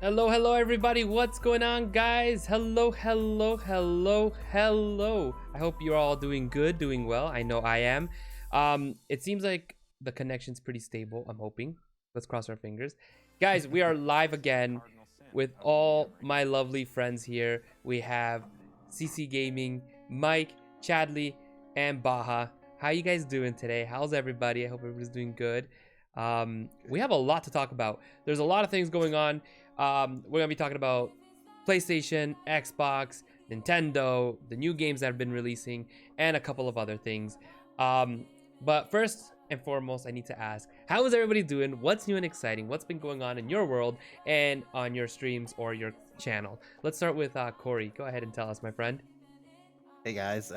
Hello, hello, everybody. What's going on, guys? Hello, hello, hello, hello. I hope you're all doing good, doing well. I know I am. It seems like the connection's pretty stable. I'm hoping. Let's cross our fingers. Guys, we are live again with all my lovely friends here. We have CC Gaming, Mike, Chadley, and Baha. How you guys doing today? How's everybody? I hope everybody's doing good. We have a lot to talk about. There's a lot of things going on. We're gonna be talking about PlayStation, Xbox, Nintendo, the new games that have been releasing, and a couple of other things. But first and foremost, I need to ask, how is everybody doing? What's new and exciting? What's been going on in your world and on your streams or your channel? Let's start with Corey. Go ahead and tell us, my friend. Hey guys,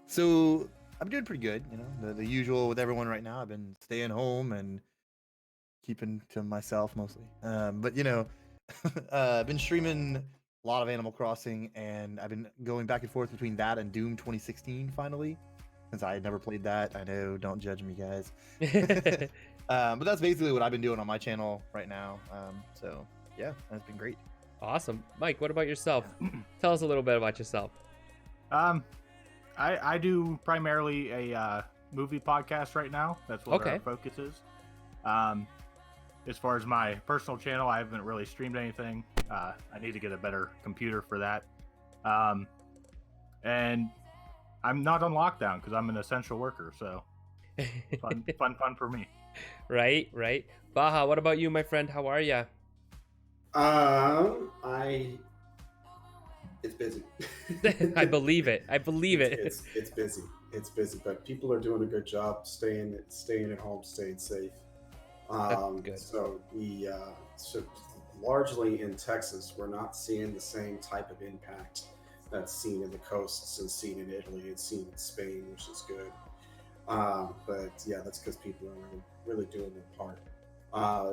so I'm doing pretty good. You know, the usual with everyone right now. I've been staying home and keeping to myself mostly. But you know, I've been streaming a lot of Animal Crossing, and I've been going back and forth between that and Doom 2016 finally, since I had never played that. I know, don't judge me, guys. But that's basically what I've been doing on my channel right now. So yeah, that's been great. Awesome. Mike, what about yourself? Tell us a little bit about yourself. I do primarily a movie podcast right now. That's what Okay. our focus is. As far as my personal channel, I haven't really streamed anything. I need to get a better computer for that. And I'm not on lockdown because I'm an essential worker. So fun for me. Right. Baha, what about you, my friend? How are ya? It's busy. I believe it. It's busy. It's busy, but people are doing a good job staying at home, staying safe. That's good. So so largely in Texas, we're not seeing the same type of impact that's seen in the coasts and seen in Italy and seen in Spain, which is good. But yeah, that's because people are really doing their part.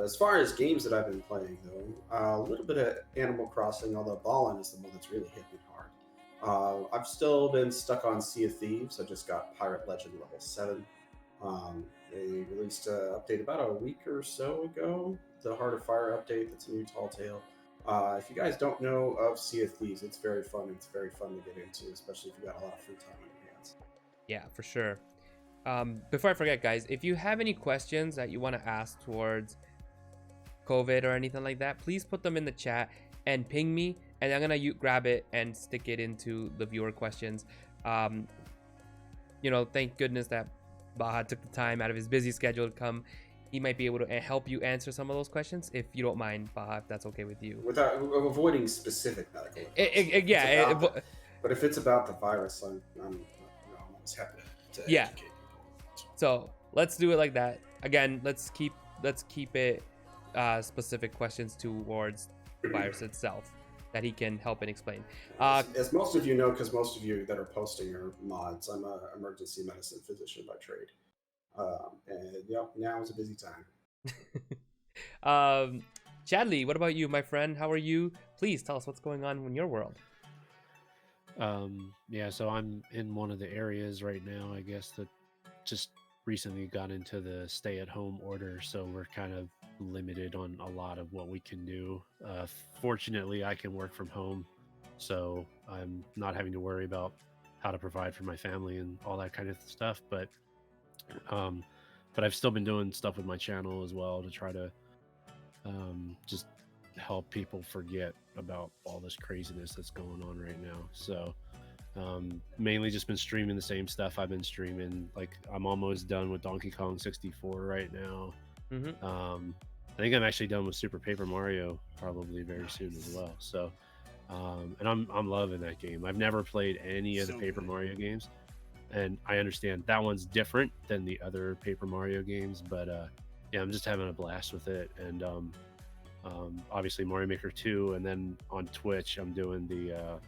As far as games that I've been playing, though, a little bit of Animal Crossing, although Ballin is the one that's really hit me hard. I've still been stuck on Sea of Thieves. I just got Pirate Legend level 7. They released an update about a week or so ago, the Heart of Fire update. That's a new Tall Tale. If you guys don't know of Sea of Thieves, it's very fun. It's very fun to get into, especially if you've got a lot of free time on your hands. Yeah, for sure. Before I forget, guys, if you have any questions that you want to ask towards COVID or anything like that, please put them in the chat and ping me, and I'm gonna grab it and stick it into the viewer questions. You know, thank goodness that Baha took the time out of his busy schedule to come. He might be able to help you answer some of those questions, if you don't mind, Baha, if that's okay with you. Without avoiding specific medical Yeah, but if it's about the virus, I'm always happy to Yeah. educate people. So let's do it like that. Again, let's keep it specific questions towards the virus itself that he can help and explain. As most of you know, because most of you that are posting are mods, I'm an emergency medicine physician by trade. And yep, now is a busy time. Chadley, what about you, my friend? How are you? Please tell us what's going on in your world. Yeah, so I'm in one of the areas right now, I guess, that just recently got into the stay-at-home order, so we're kind of limited on a lot of what we can do. Fortunately, I can work from home, so I'm not having to worry about how to provide for my family and all that kind of stuff. But I've still been doing stuff with my channel as well to try to just help people forget about all this craziness that's going on right now. So mainly just been streaming the same stuff I've been streaming. Like, I'm almost done with Donkey Kong 64 right now. I think I'm actually done with Super Paper Mario probably very soon as well. So and I'm loving that game. I've never played any of the Paper Mario games, and I understand that one's different than the other Paper Mario games, but yeah, I'm just having a blast with it. And obviously Mario Maker 2, and then on Twitch I'm doing the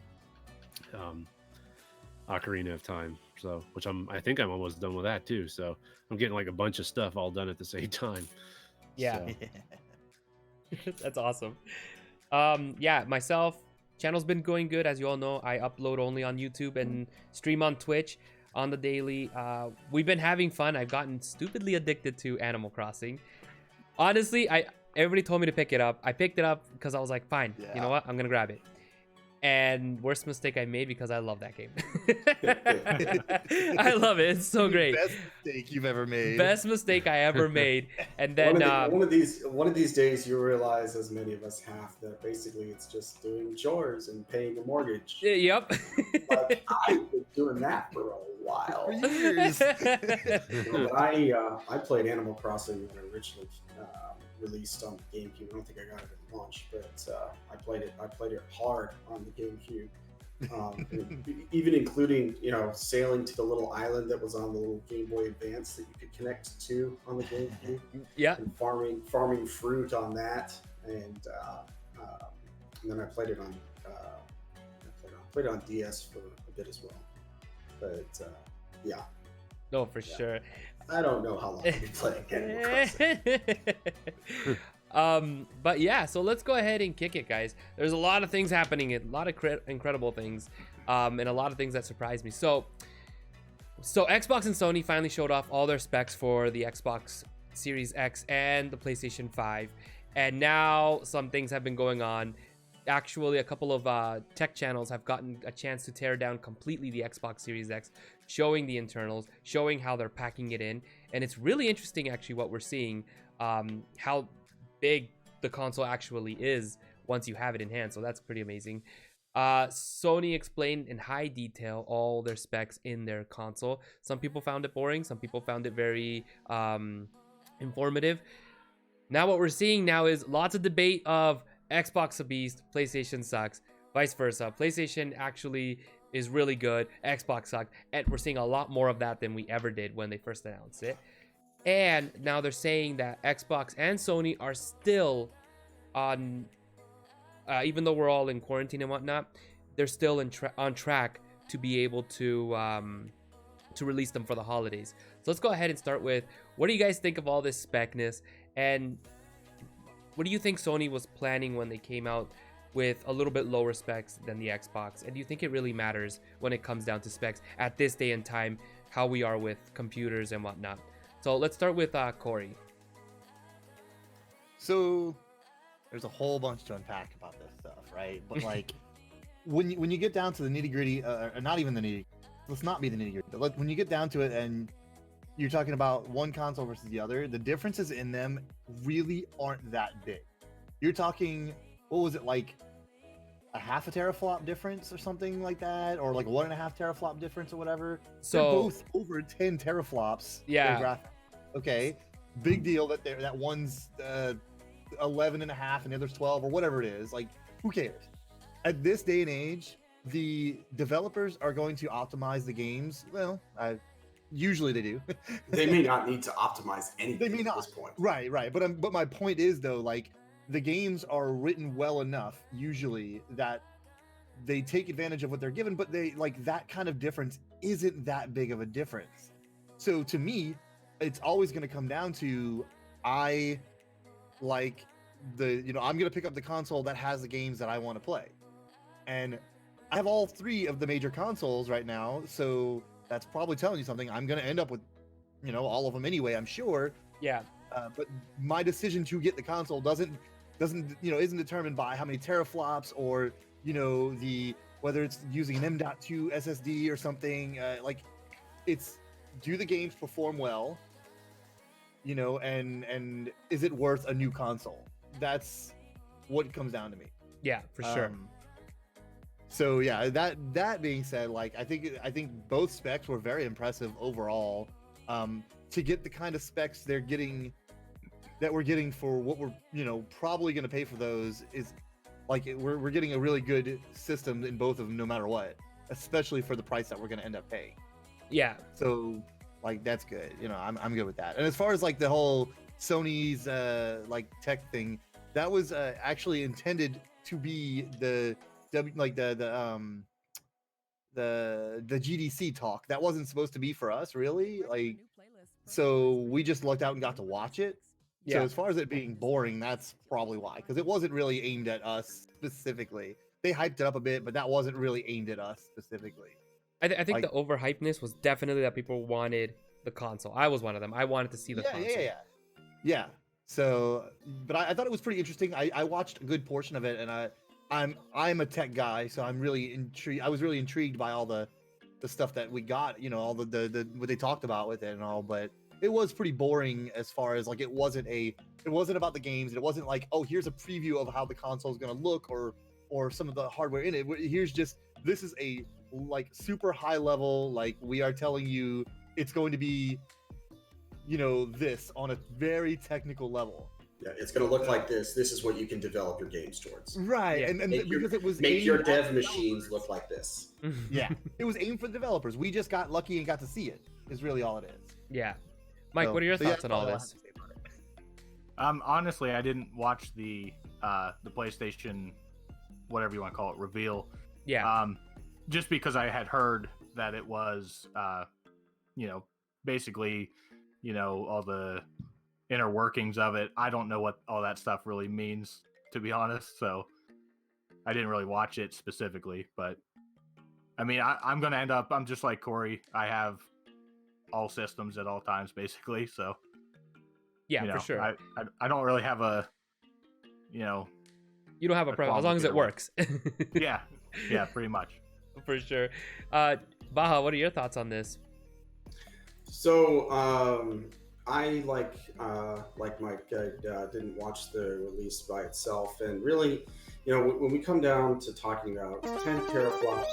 Ocarina of Time, so I think I'm almost done with that too. So I'm getting like a bunch of stuff all done at the same time. Yeah. So. That's awesome. Yeah, myself, channel's been going good. As you all know, I upload only on YouTube and stream on Twitch on the daily. We've been having fun. I've gotten stupidly addicted to Animal Crossing. Honestly, everybody told me to pick it up. I picked it up because I was like, fine, you Yeah. know what? I'm gonna grab it. And worst mistake I made because I love that game. I love it. It's so great. Best mistake you've ever made. Best mistake I ever made. And then one of these days you realize, as many of us have, that basically it's just doing chores and paying a mortgage. yep. But I've been doing that for a while. For years. But I played Animal Crossing when it originally released on the GameCube. I don't think I got it at launch, but I played it hard on the GameCube. Even including, sailing to the little island that was on the little Game Boy Advance that you could connect to on the GameCube. Yeah. And farming fruit on that, and then I played it on DS for a bit as well. But yeah. No, for sure. I don't know how long I've been playing Animal Crossing. But yeah, so let's go ahead and kick it, guys. There's a lot of things happening, a lot of incredible things, and a lot of things that surprised me. So Xbox and Sony finally showed off all their specs for the Xbox Series X and the PlayStation 5, and now some things have been going on. Actually, a couple of tech channels have gotten a chance to tear down completely the Xbox Series X, showing the internals, showing how they're packing it in, and it's really interesting actually what we're seeing, how big the console actually is once you have it in hand. So that's pretty amazing. Sony explained in high detail all their specs in their console. Some people found it boring, some people found it very informative. Now what we're seeing now is lots of debate of Xbox a beast, PlayStation sucks, vice versa. PlayStation actually is really good, Xbox sucked, and we're seeing a lot more of that than we ever did when they first announced it. And now they're saying that Xbox and Sony are still on, even though we're all in quarantine and whatnot, they're still on track to be able to release them for the holidays. So let's go ahead and start with, what do you guys think of all this specness, and what do you think Sony was planning when they came out with a little bit lower specs than the Xbox? And do you think it really matters when it comes down to specs at this day and time, how we are with computers and whatnot? So let's start with Corey. So there's a whole bunch to unpack about this stuff, right? But like, when you get down to the nitty gritty, or not even the nitty, let's not be the nitty gritty. But when you get down to it, and you're talking about one console versus the other, the differences in them really aren't that big. You're talking, what was it, like a half a teraflop difference or something like that, or like 1.5 teraflop difference or whatever. So they're both over 10 teraflops. Yeah. Okay. Big deal that one's 11.5 and the other's 12 or whatever it is. Like, who cares? At this day and age, the developers are going to optimize the games. Well, usually they do. They may not need to optimize anything They may at not. this point. Right. But my point is, though, like, the games are written well enough usually that they take advantage of what they're given, but they, like, that kind of difference isn't that big of a difference. So to me, it's always going to come down to, I'm going to pick up the console that has the games that I want to play. And I have all three of the major consoles right now, so that's probably telling you something. I'm going to end up with, all of them anyway, I'm sure. Yeah. But my decision to get the console isn't determined by how many teraflops or, whether it's using an M.2 SSD or something. It's, do the games perform well? And is it worth a new console? That's what it comes down to me. Yeah, for sure. So yeah, that being said, like, I think both specs were very impressive overall. To get the kind of specs we're getting for what we're probably going to pay for those is like, we're getting a really good system in both of them, no matter what, especially for the price that we're going to end up paying. Yeah. So like, that's good. I'm good with that. And as far as like the whole Sony's like tech thing, that was actually intended to be the GDC talk. That wasn't supposed to be for us, really. Like, so we just lucked out and got to watch it. Yeah. So as far as it being boring, that's probably why, because it wasn't really aimed at us specifically. They hyped it up a bit, but that wasn't really aimed at us specifically. I think Like, the overhypeness was definitely that people wanted the console. I was one of them. I wanted to see the console. Yeah. So, but I thought it was pretty interesting. I watched a good portion of it, and I'm a tech guy, so I'm really intrigued. I was really intrigued by all the stuff that we got, you know, all the what they talked about with it and all. But it was pretty boring as far as like it wasn't about the games. It wasn't like, oh, here's a preview of how the console is gonna look or some of the hardware in it. Here's just this is a like super high level, like we are telling you it's going to be, you know, this on a very technical level. Yeah, it's going to look like this. This is what you can develop your games towards. Right, Yeah. and Make because it was Make your aimed dev at machines developers. look like this. Yeah, it was aimed for the developers. We just got lucky and got to see it. Is really all it is. Yeah. Mike, So- what are your so yeah, thoughts on that's all I this? have to say about it. Honestly, I didn't watch the PlayStation, whatever you want to call it, reveal. Yeah. Just because I had heard that it was, you know, basically, you know, all the inner workings of it. I don't know what all that stuff really means, to be honest. So I didn't really watch it specifically, but I mean, I'm going to end up, I'm just like Corey. I have all systems at all times, basically. So, Yeah, you know, for sure. I don't really have a, you know, You don't have a a problem as qualm long as with it either one. works. yeah, pretty much. For sure. Baha, what are your thoughts on this? So, I like Mike, didn't watch the release by itself, and really, you know, when we come down to talking about 10 teraflops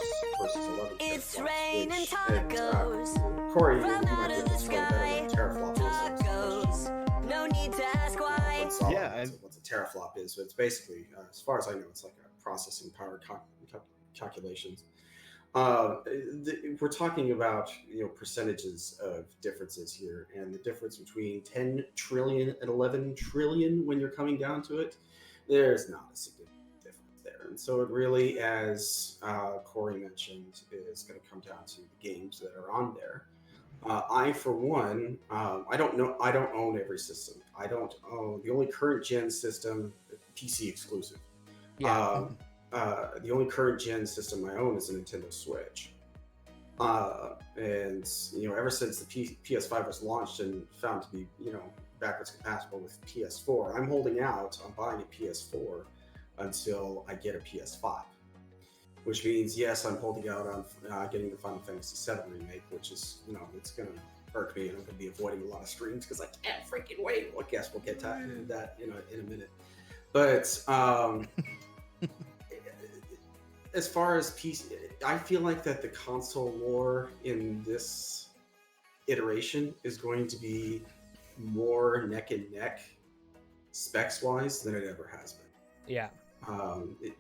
versus 11 It's teraflops, raining which, tacos. Corey, you From might out be of able the to tell me better what a teraflop is. Tacos. No need to ask why. Yeah, and- What's a teraflop is, but it's basically, as far as I know, it's like a processing power calculations. We're talking about, you know, percentages of differences here, and the difference between 10 trillion and 11 trillion, when you're coming down to it, there's not a significant difference there. And so it really, as Corey mentioned, is going to come down to the games that are on there. I, for one, I don't own every system. I don't own the only current gen system, PC exclusive. Yeah. The only current gen system I own is a Nintendo Switch. And, you know, ever since the PS5 was launched and found to be, you know, backwards compatible with PS4, I'm holding out on buying a PS4 until I get a PS5. Which means, yes, I'm holding out on getting the Final Fantasy VII remake, which is, you know, it's going to irk me, and I'm going to be avoiding a lot of streams because I can't freaking wait. Well, I guess we'll get to that, you know, in a minute. But as far as PC, I feel like that the console war in this iteration is going to be more neck and neck specs wise than it ever has been. Yeah.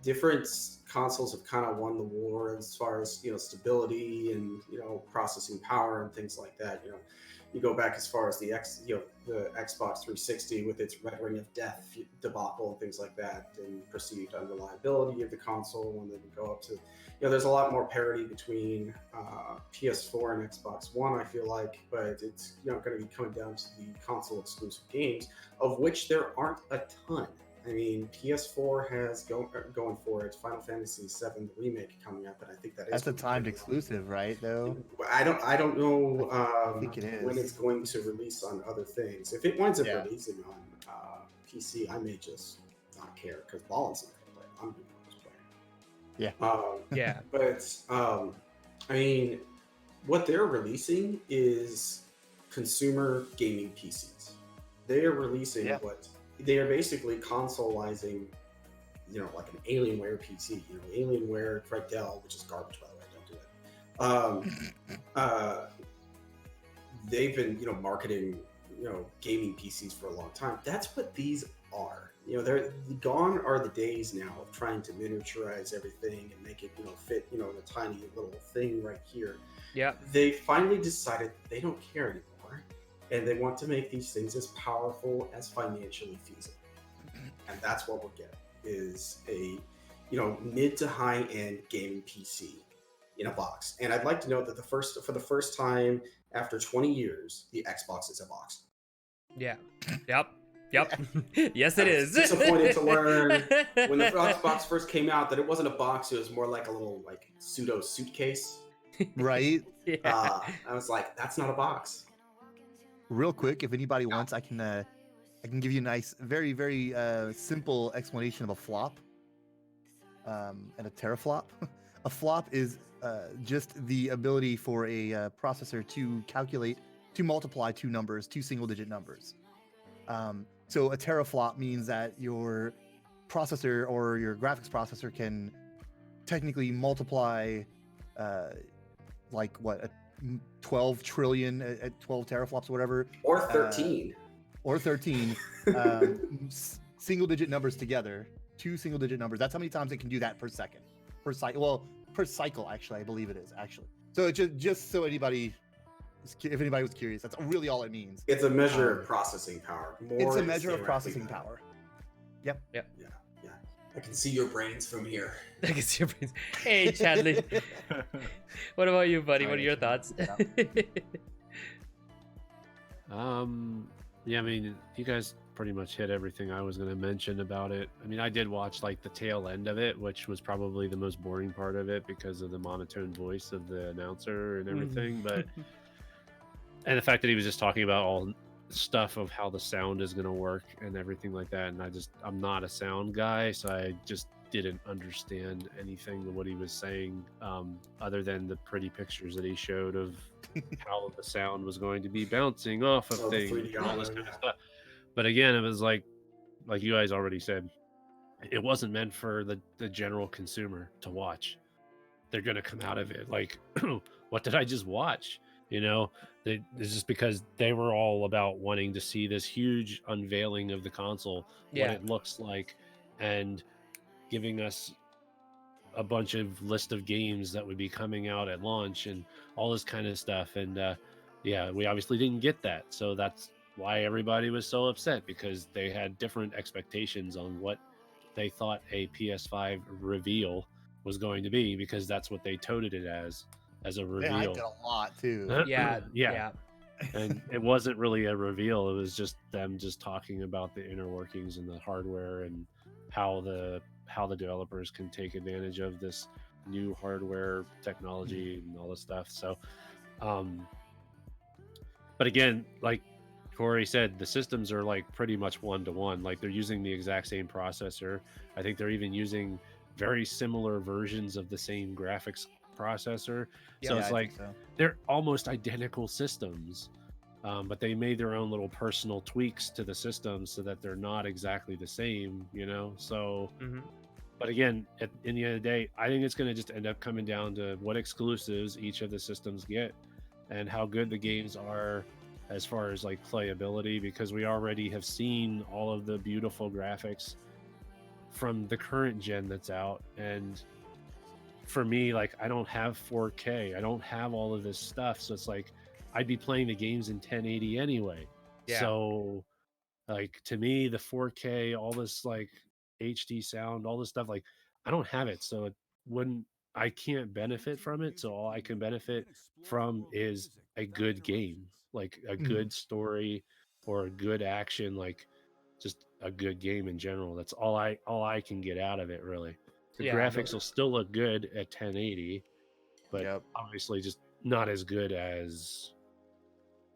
Different consoles have kind of won the war as far as, you know, stability and, you know, processing power and things like that. You know, you go back as far as the Xbox 360 with its Red Ring of Death debacle and things like that, and perceived unreliability of the console, and then you go up to, you know, there's a lot more parity between PS4 and Xbox One, I feel like, but it's, you know, going to be coming down to the console exclusive games, of which there aren't a ton. I mean, PS4 has going for it Final Fantasy VII remake coming up, and I think that is That's a timed exclusive, right? Though I don't know I think it is. when it's going to release on other things. If it winds up Yeah. releasing on PC, I may just not care because Ballin's not going to play it. I'm going to play it. Yeah. But I mean, what they're releasing is consumer gaming PCs. They are releasing what they are basically consoleizing, you know, like an Alienware PC. You know, Alienware, Fred Dell, which is garbage, by the way. Don't do it. They've been, you know, marketing, you know, gaming PCs for a long time. That's what these are. You know, they're gone are the days now of trying to miniaturize everything and make it, you know, fit, you know, in a tiny little thing right here. Yeah. They finally decided they don't care anymore, and they want to make these things as powerful as financially feasible. And that's what we're getting, is a, you know, mid to high end gaming PC in a box. And I'd like to note that for the first time after 20 years, the Xbox is a box. Yeah. Yep. Yes, it I is. was disappointed to learn when the Xbox first came out that it wasn't a box; it was more like a little like pseudo suitcase. right? Yeah. I was like, that's not a box. Real quick, if anybody wants, I can I can give you a nice, very, very simple explanation of a flop and a teraflop. A flop is just the ability for a processor to calculate, to multiply two numbers, two single-digit numbers. So a teraflop means that your processor or your graphics processor can technically multiply like what, 12 trillion at 12 teraflops or whatever, Or 13. or 13 single digit numbers together, two single digit numbers. That's how many times it can do that per second, per cycle. Well, per cycle, actually, I believe it is actually. So it just so anybody, if anybody was curious, that's really all it means. It's a measure of processing power. It's a measure of processing power. Yep. Yeah. I can see your brains from here. I can see your brains. Hey, Chadley. What about you, buddy? What are your thoughts? Yeah, I mean, you guys pretty much hit everything I was going to mention about it. I mean, I did watch like the tail end of it, which was probably the most boring part of it because of the monotone voice of the announcer and everything. But and the fact that he was just talking about all stuff of how the sound is going to work and everything like that. And I'm not a sound guy, so I just didn't understand anything of what he was saying, other than the pretty pictures that he showed of how the sound was going to be bouncing off of things and all this kind of stuff. But again, it was like you guys already said, it wasn't meant for the general consumer to watch. They're going to come out of it like, what did I just watch? You know, it's just because they were all about wanting to see this huge unveiling of the console, what it looks like, and giving us a bunch of list of games that would be coming out at launch and all this kind of stuff. And we obviously didn't get that. So that's why everybody was so upset, because they had different expectations on what they thought a PS5 reveal was going to be, because that's what they toted it as a reveal. Yeah, I did a lot too. Yeah. And it wasn't really a reveal. It was just them just talking about the inner workings and the hardware and how the developers can take advantage of this new hardware technology and all this stuff. So, but again, like Corey said, the systems are like pretty much one-to-one. Like they're using the exact same processor. I think they're even using very similar versions of the same graphics processor. So it's like they're almost identical systems, but they made their own little personal tweaks to the systems so that they're not exactly the same, you know. So but again, in the end of the day, I think it's going to just end up coming down to what exclusives each of the systems get and how good the games are as far as like playability, because we already have seen all of the beautiful graphics from the current gen that's out. And for me, like, I don't have 4K, I don't have all of this stuff, so it's like I'd be playing the games in 1080 anyway. So like, to me, the 4K, all this like HD sound, all this stuff, like I don't have it, so I can't benefit from it. So all I can benefit from is a good game, like a good story or a good action, like just a good game in general. That's all I can get out of it, really. The graphics will still look good at 1080, but obviously just not as good as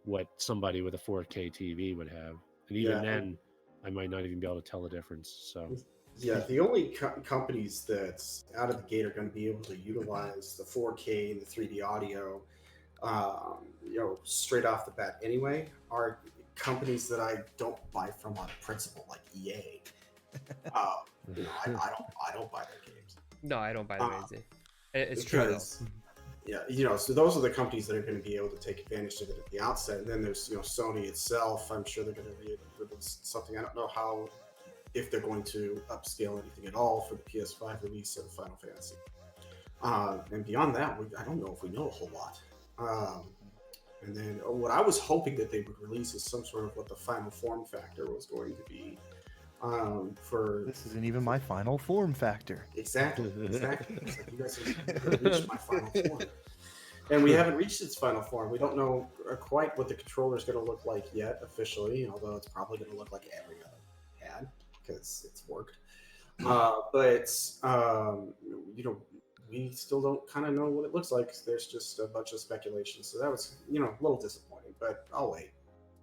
what somebody with a 4K TV would have. And even then, I might not even be able to tell the difference. So the only companies that's out of the gate are going to be able to utilize the 4K and the 3D audio, straight off the bat anyway, are companies that I don't buy from on principle, like EA. I don't buy their games. No, I don't buy them easy. It's true though. So those are the companies that are going to be able to take advantage of it at the outset. And then there's, Sony itself. I'm sure they're going to be able to release something. I don't know if they're going to upscale anything at all for the PS5 release of Final Fantasy. And beyond that, I don't know if we know a whole lot. And then what I was hoping that they would release is some sort of what the final form factor was going to be. This isn't even my final form factor. Exactly. It's like, you guys have reached my final form, and we haven't reached its final form. We don't know quite what the controller is going to look like yet officially, although it's probably going to look like every other pad because it's worked. We still don't kind of know what it looks like. There's just a bunch of speculation, so that was a little disappointing. But I'll wait.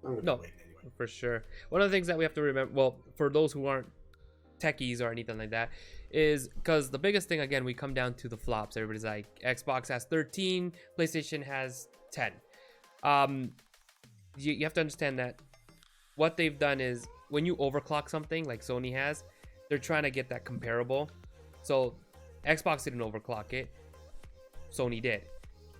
I'm going to wait anyway. Absolutely. For sure. One of the things that we have to remember, well, for those who aren't techies or anything like that, is because the biggest thing, again, we come down to the flops. Everybody's like, Xbox has 13, PlayStation has 10. You have to understand that what they've done is when you overclock something like Sony has, they're trying to get that comparable. So Xbox didn't overclock it, Sony did.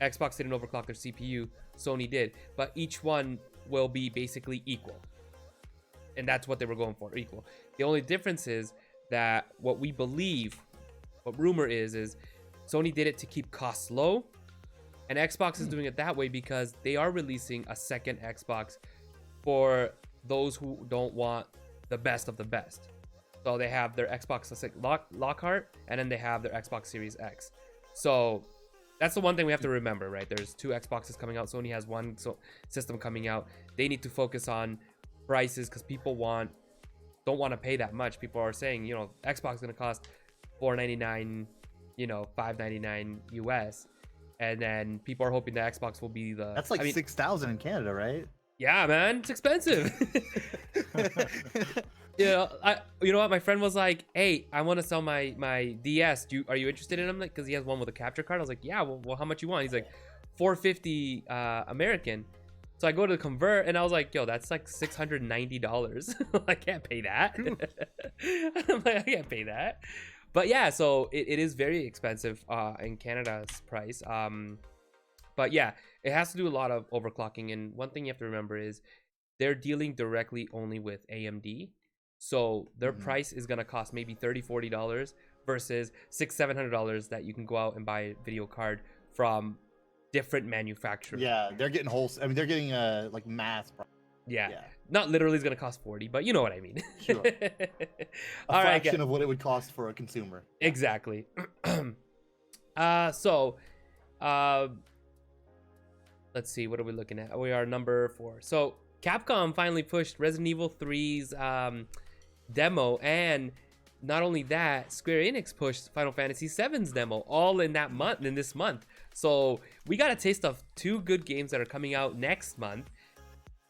Xbox didn't overclock their CPU, Sony did. But each one will be basically equal. And that's what they were going for, equal. The only difference is that what we believe, what rumor is Sony did it to keep costs low, and Xbox is doing it that way because they are releasing a second Xbox for those who don't want the best of the best. So they have their Xbox Lockhart, and then they have their Xbox Series X. So that's the one thing we have to remember, right? There's two Xboxes coming out. Sony has one system coming out. They need to focus on prices because people don't want to pay that much. People are saying, Xbox is going to cost $499, $599 US, and then people are hoping the Xbox will be the. That's like 6,000 in Canada, right? Yeah, man, it's expensive. You know what? My friend was like, "Hey, I want to sell my DS. Are you interested in them? Because he has one with a capture card." I was like, "Yeah. Well, how much you want?" He's like, $450 American. So I go to convert, and I was like, "Yo, that's like $690. I can't pay that." I'm like, I can't pay that. But yeah, so it is very expensive in Canada's price. But yeah, it has to do a lot of overclocking. And one thing you have to remember is they're dealing directly only with AMD. So their price is going to cost maybe $30, $40 versus $600, $700 that you can go out and buy a video card from different manufacturers. Yeah, they're getting they're getting like mass. Yeah. Not literally is going to cost 40, but you know what I mean. Sure. A fraction of what it would cost for a consumer. Exactly. Let's see, what are we looking at? We are number 4. So Capcom finally pushed Resident Evil 3's demo, and not only that, Square Enix pushed Final Fantasy VII's demo all in this month. So we got a taste of 2 good games that are coming out next month.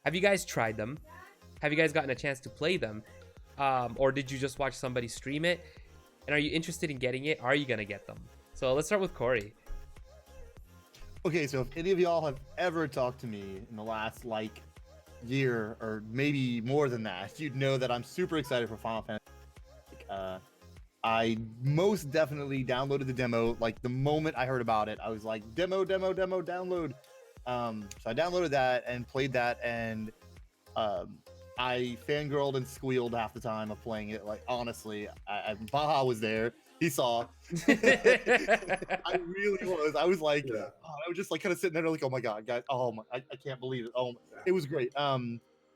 Have you guys tried them? Have you guys gotten a chance to play them? Or did you just watch somebody stream it? And are you interested in getting it? Are you gonna get them? So let's start with Corey. Okay, so if any of y'all have ever talked to me in the last year or maybe more than that, you'd know that I'm super excited for Final Fantasy. I most definitely downloaded the demo. Like the moment I heard about it, I was like, demo, download. So I downloaded that and played that, and I fangirled and squealed half the time of playing it. Like honestly, Baja was there. He saw. I really was. I was like, I was just like kind of sitting there like, oh my god, guys, I can't believe it. It was great.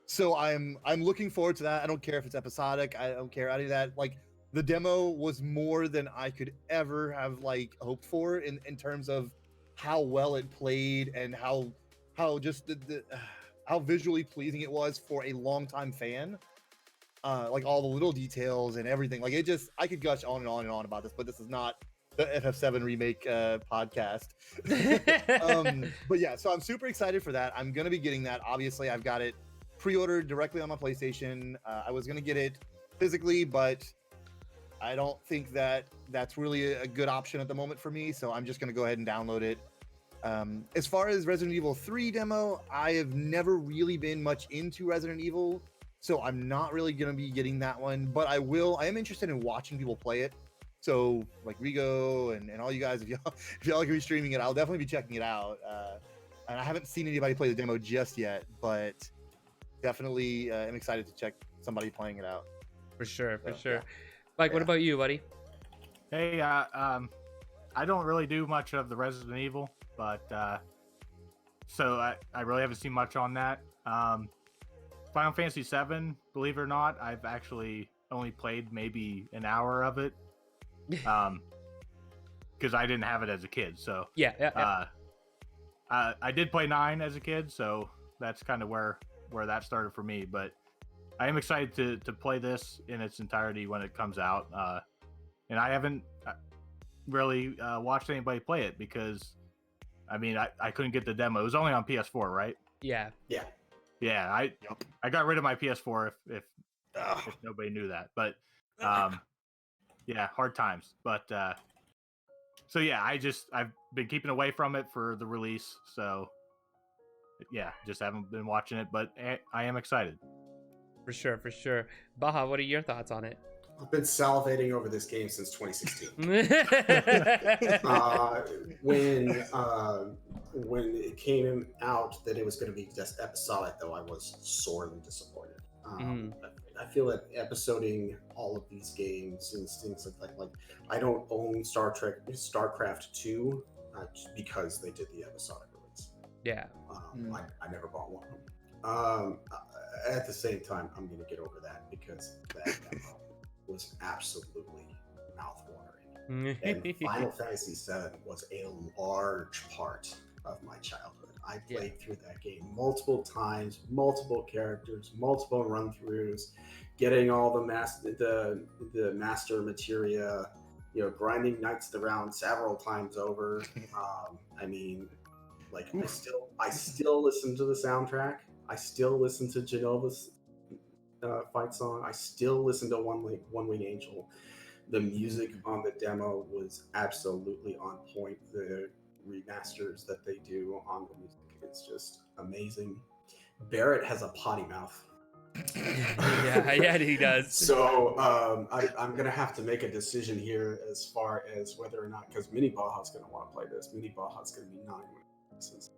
So I'm looking forward to that. I don't care if it's episodic. I don't care any of that. Like the demo was more than I could ever have hoped for in terms of how well it played and how just how visually pleasing it was for a longtime fan. Like all the little details and everything. Like it just, I could gush on and on and on about this, but this is not the FF7 remake podcast. But yeah, so I'm super excited for that. I'm gonna be getting that. Obviously, I've got it pre-ordered directly on my PlayStation. I was gonna get it physically, but I don't think that that's really a good option at the moment for me. So I'm just gonna go ahead and download it. As far as Resident Evil 3 demo, I have never really been much into Resident Evil. So I'm not really going to be getting that one, but I am interested in watching people play it. So like Rigo and all you guys, if y'all can be streaming it, I'll definitely be checking it out. And I haven't seen anybody play the demo just yet, but definitely am excited to check somebody playing it out. For sure. Yeah. Mike, what about you, buddy? Hey, I don't really do much of the Resident Evil, but so I really haven't seen much on that. Final Fantasy VII, believe it or not, I've actually only played maybe an hour of it, because I didn't have it as a kid. So Yeah. I did play 9 as a kid, so that's kind of where that started for me. But I am excited to play this in its entirety when it comes out. And I haven't really watched anybody play it because, I mean, I couldn't get the demo. It was only on PS4, right? Yeah. Yeah. Yeah, I got rid of my PS4 if nobody knew that. But yeah, hard times. But so yeah, I've been keeping away from it for the release. So yeah, just haven't been watching it, but I am excited. For sure, for sure. Baha, what are your thoughts on it? I've been salivating over this game since 2016. When it came out that it was going to be just episodic, though, I was sorely disappointed. I feel that episoding all of these games and things like I don't own StarCraft 2 just because they did the episodic release. Yeah. I never bought one. At the same time, I'm going to get over that because that demo was absolutely mouth-watering. And Final Fantasy VII was a large part of my childhood. I played through that game multiple times, multiple characters, multiple run-throughs, getting all the master materia, grinding Knights of the Round several times over. I mean, like I still listen to the soundtrack. I still listen to Genova's fight song. I still listen to One Wing Angel. The music on the demo was absolutely on point. The remasters that they do on the music is just amazing. Barrett has a potty mouth. yeah, he does. So I'm gonna have to make a decision here as far as whether or not, because Mini Baja's gonna want to play this. Mini Baja's gonna be 9 when it releases.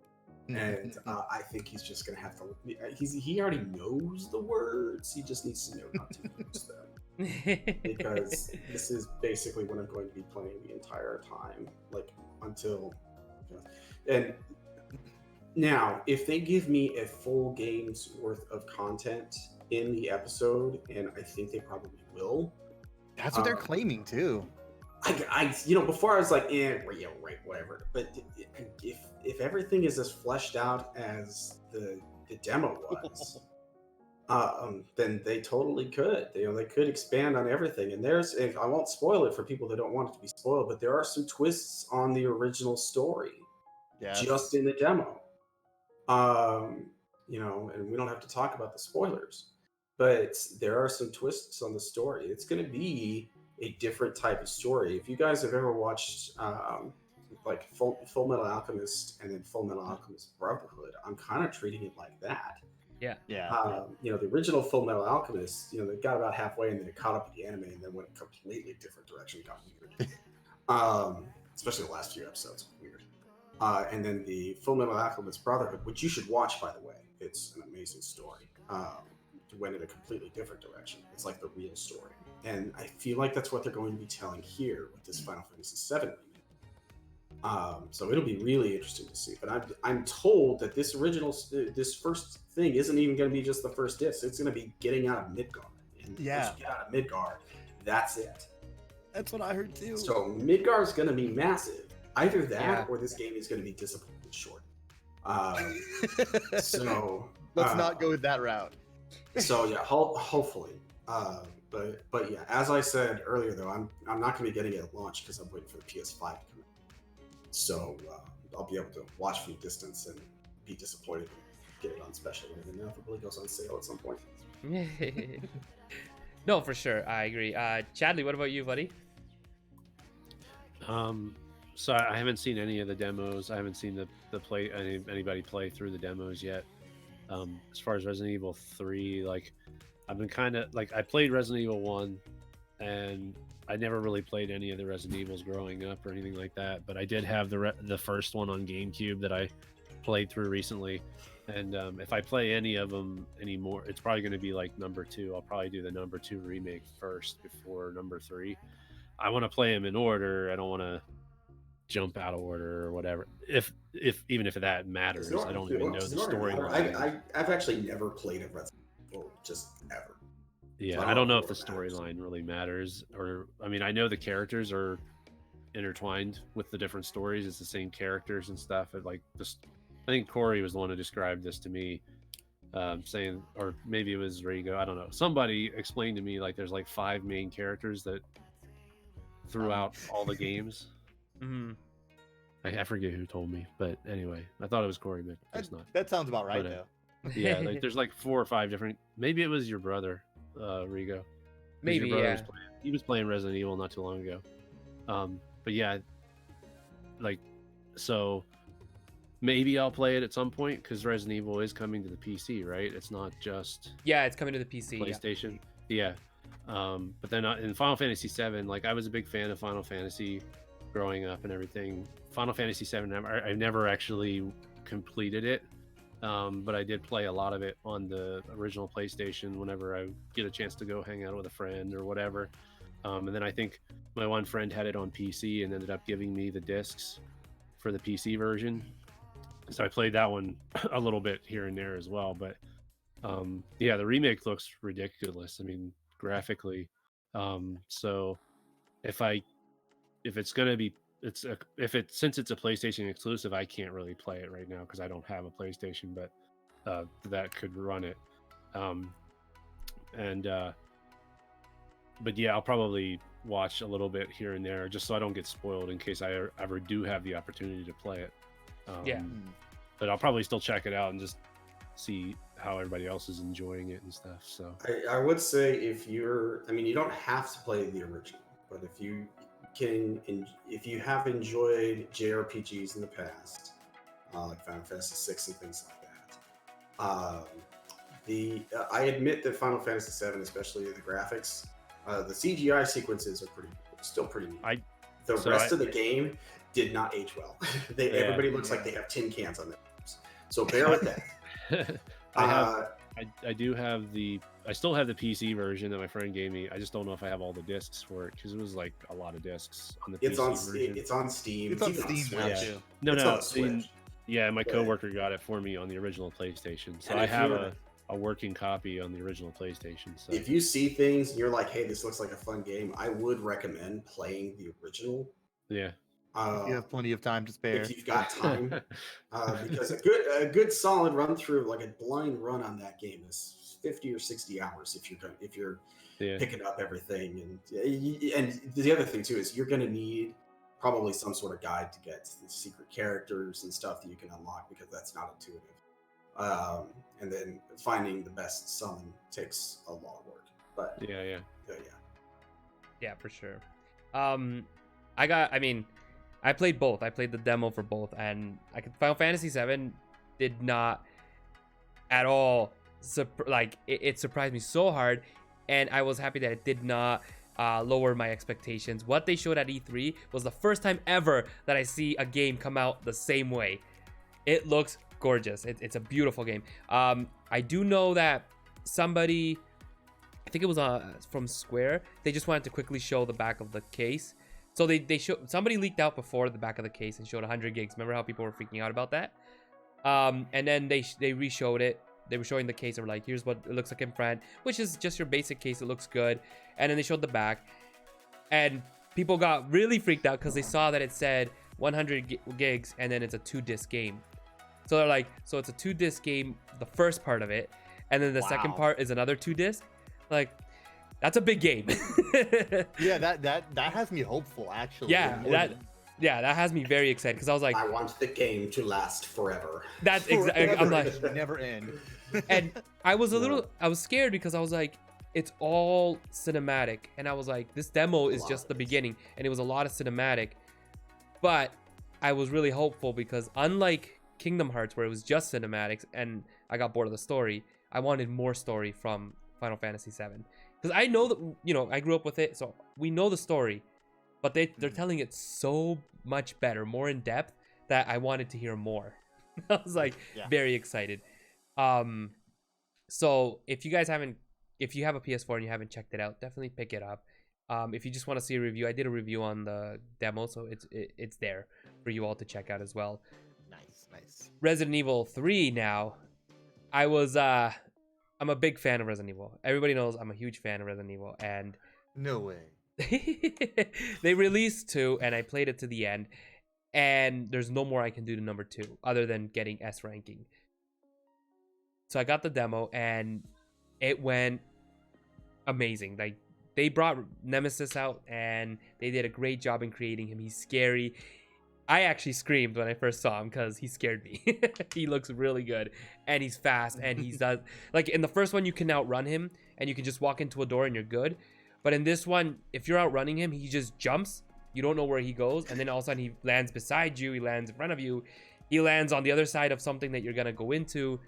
And I think he's just gonna have to. He already knows the words. He just needs to know not to use them, because this is basically what I'm going to be playing the entire time, like until. And now, if they give me a full game's worth of content in the episode, and I think they probably will. That's what they're claiming too. Before I was like, right, whatever. But if everything is as fleshed out as the demo was, then they totally could. They could expand on everything. And I won't spoil it for people that don't want it to be spoiled, but there are some twists on the original story, just in the demo. And we don't have to talk about the spoilers, but there are some twists on the story. It's going to be a different type of story. If you guys have ever watched like Full Metal Alchemist and then Full Metal Alchemist Brotherhood, I'm kind of treating it like that. Yeah. The original Full Metal Alchemist, they got about halfway and then it caught up with the anime and then went a completely different direction. Got weird. Especially the last few episodes, weird. And then the Full Metal Alchemist Brotherhood, which you should watch, by the way. It's an amazing story. Went in a completely different direction. It's like the real story. And I feel like that's what they're going to be telling here with this Final Fantasy VII remake. So it'll be really interesting to see. But I'm told that this first thing isn't even going to be just the first disc. It's going to be getting out of Midgard. And once you get out of Midgard, that's it. That's what I heard too. So Midgard's going to be massive. Either that or this game is going to be disappointingly short. So let's not go with that route. So yeah, hopefully. But yeah, as I said earlier, though, I'm not going to be getting it at launch because I'm waiting for the PS5 to come out. So I'll be able to watch from a distance and be disappointed and get it on special, and then it really goes on sale at some point. No, for sure, I agree. Chadley, what about you, buddy? So I haven't seen any of the demos. I haven't seen anybody play through the demos yet. As far as Resident Evil 3, I've been kind of I played Resident Evil 1, and I never really played any of the Resident Evils growing up or anything like that. But I did have the first one on GameCube that I played through recently. And if I play any of them anymore, it's probably going to be like number 2. I'll probably do the number 2 remake first before number 3. I want to play them in order. I don't want to jump out of order or whatever. Even if that matters, I don't even know the storyline. I've actually never played a Resident Evil, just ever. Yeah, I don't know if the storyline really matters, or I know the characters are intertwined with the different stories. It's the same characters and stuff. I think Corey was the one who described this to me, saying, or maybe it was Rigo, I don't know. Somebody explained to me there's 5 main characters that throughout all the games. Mm-hmm. I forget who told me, but anyway, I thought it was Corey, but it's not. That sounds about right, though. Yeah, like there's like 4 or 5 different. Maybe it was your brother, Rigo. 'Cause Maybe, your brother yeah. he was playing Resident Evil not too long ago. But yeah, like, so maybe I'll play it at some point because Resident Evil is coming to the PC, right? It's not just Yeah, it's coming to the PC. Yeah. PlayStation. Yeah. But then in Final Fantasy VII, like I was a big fan of Final Fantasy growing up and everything. Final Fantasy VII, I never actually completed it, but I did play a lot of it on the original PlayStation whenever I get a chance to go hang out with a friend or whatever. And then I think my one friend had it on PC and ended up giving me the discs for the PC version. So I played that one a little bit here and there as well. But yeah, the remake looks ridiculous. I mean, graphically. So if it's gonna be since it's a PlayStation exclusive, I can't really play it right now because I don't have a PlayStation, but that could run it. But yeah, I'll probably watch a little bit here and there just so I don't get spoiled in case I ever do have the opportunity to play it. Yeah. But I'll probably still check it out and just see how everybody else is enjoying it and stuff. So I would say if you don't have to play the original, but if you have enjoyed JRPGs in the past, like Final Fantasy VI and things like that, I admit that Final Fantasy VII, especially the graphics, the CGI sequences are still pretty neat. The rest of the game did not age well. Everybody looks like they have tin cans on their arms. So bear with that. I still have the PC version that my friend gave me. I just don't know if I have all the discs for it because it was like a lot of discs on the PC version. It's on Steam. It's on Steam now too. My coworker got it for me on the original PlayStation, so I have a working copy on the original PlayStation. So if you see things and you're like, "Hey, this looks like a fun game," I would recommend playing the original. Yeah. If you have plenty of time to spare. If you've got time, because a good solid run through, like a blind run on that game, is 50 or 60 hours if you're picking up everything. And the other thing too is you're going to need probably some sort of guide to get the secret characters and stuff that you can unlock because that's not intuitive. And then finding the best summon takes a lot of work. But yeah, for sure. I played both. I played the demo for both, and Final Fantasy VII did not at all it surprised me so hard, and I was happy that it did not lower my expectations. What they showed at E3 was the first time ever that I see a game come out the same way. It looks gorgeous. It's a beautiful game. I do know that somebody, I think it was from Square, they just wanted to quickly show the back of the case. So somebody leaked out before the back of the case and showed 100 gigs. Remember how people were freaking out about that? And then they re-showed it. They were showing the case and were like, here's what it looks like in front, which is just your basic case. It looks good. And then they showed the back. And people got really freaked out because they saw that it said 100 gigs and then it's a 2-disc game. So they're like, so it's a 2-disc game, the first part of it. And then the second part is another 2-disc. Like, that's a big game. Yeah, that has me hopeful actually. That has me very excited because I was like, I want the game to last forever. That's exactly. I'm like, never end. And I was I was scared because I was like, it's all cinematic, and I was like, this demo is just the beginning, and it was a lot of cinematic. But I was really hopeful because unlike Kingdom Hearts, where it was just cinematics, and I got bored of the story, I wanted more story from Final Fantasy VII. Because I know that, I grew up with it, so we know the story, but they're telling it so much better, more in depth, that I wanted to hear more. I was like very excited. So if you have a PS4 and you haven't checked it out, definitely pick it up. If you just want to see a review, I did a review on the demo, so it's there for you all to check out as well. Nice. Resident Evil 3 now. I'm a big fan of Resident Evil. Everybody knows I'm a huge fan of Resident Evil, and no way. They released 2, and I played it to the end, and there's no more I can do to number 2 other than getting S ranking. So I got the demo, and it went amazing. Like, they brought Nemesis out, and they did a great job in creating him. He's scary. I actually screamed when I first saw him because he scared me. He looks really good, and he's fast, and he's does like in the first one you can outrun him, and you can just walk into a door and you're good. But in this one, if you're outrunning him, he just jumps. You don't know where he goes, and then all of a sudden he lands beside you. He lands in front of you. He lands on the other side of something that you're gonna go into.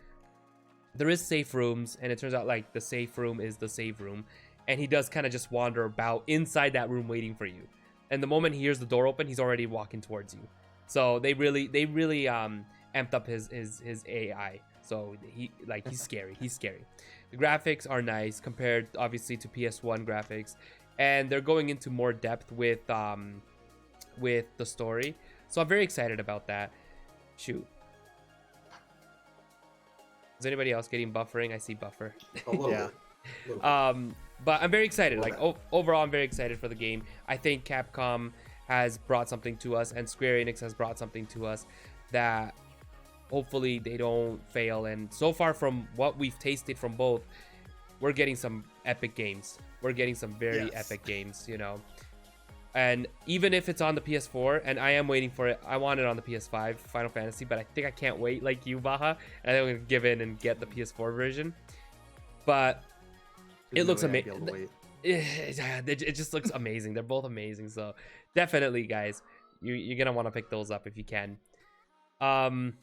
There is safe rooms, and it turns out like the safe room is the save room, and he does kind of just wander about inside that room waiting for you. And the moment he hears the door open, he's already walking towards you. So they really amped up his AI. So he's scary. He's scary. The graphics are nice compared obviously to PS1 graphics, and they're going into more depth with the story. So I'm very excited about that. Shoot. Is anybody else getting buffering? I see buffer. A little Yeah. bit. A little bit. But I'm very excited. Well, Like overall, I'm very excited for the game. I think Capcom has brought something to us, and Square Enix has brought something to us that hopefully they don't fail. And so far, from what we've tasted from both, we're getting some epic games. We're getting some very epic games, you know. And even if it's on the PS4, and I am waiting for it, I want it on the PS5, Final Fantasy, but I think I can't wait like you, Baha. And I'm gonna give in and get the PS4 version. But it looks amazing. It just looks amazing. They're both amazing. So definitely, guys, you're gonna want to pick those up if you can. Man.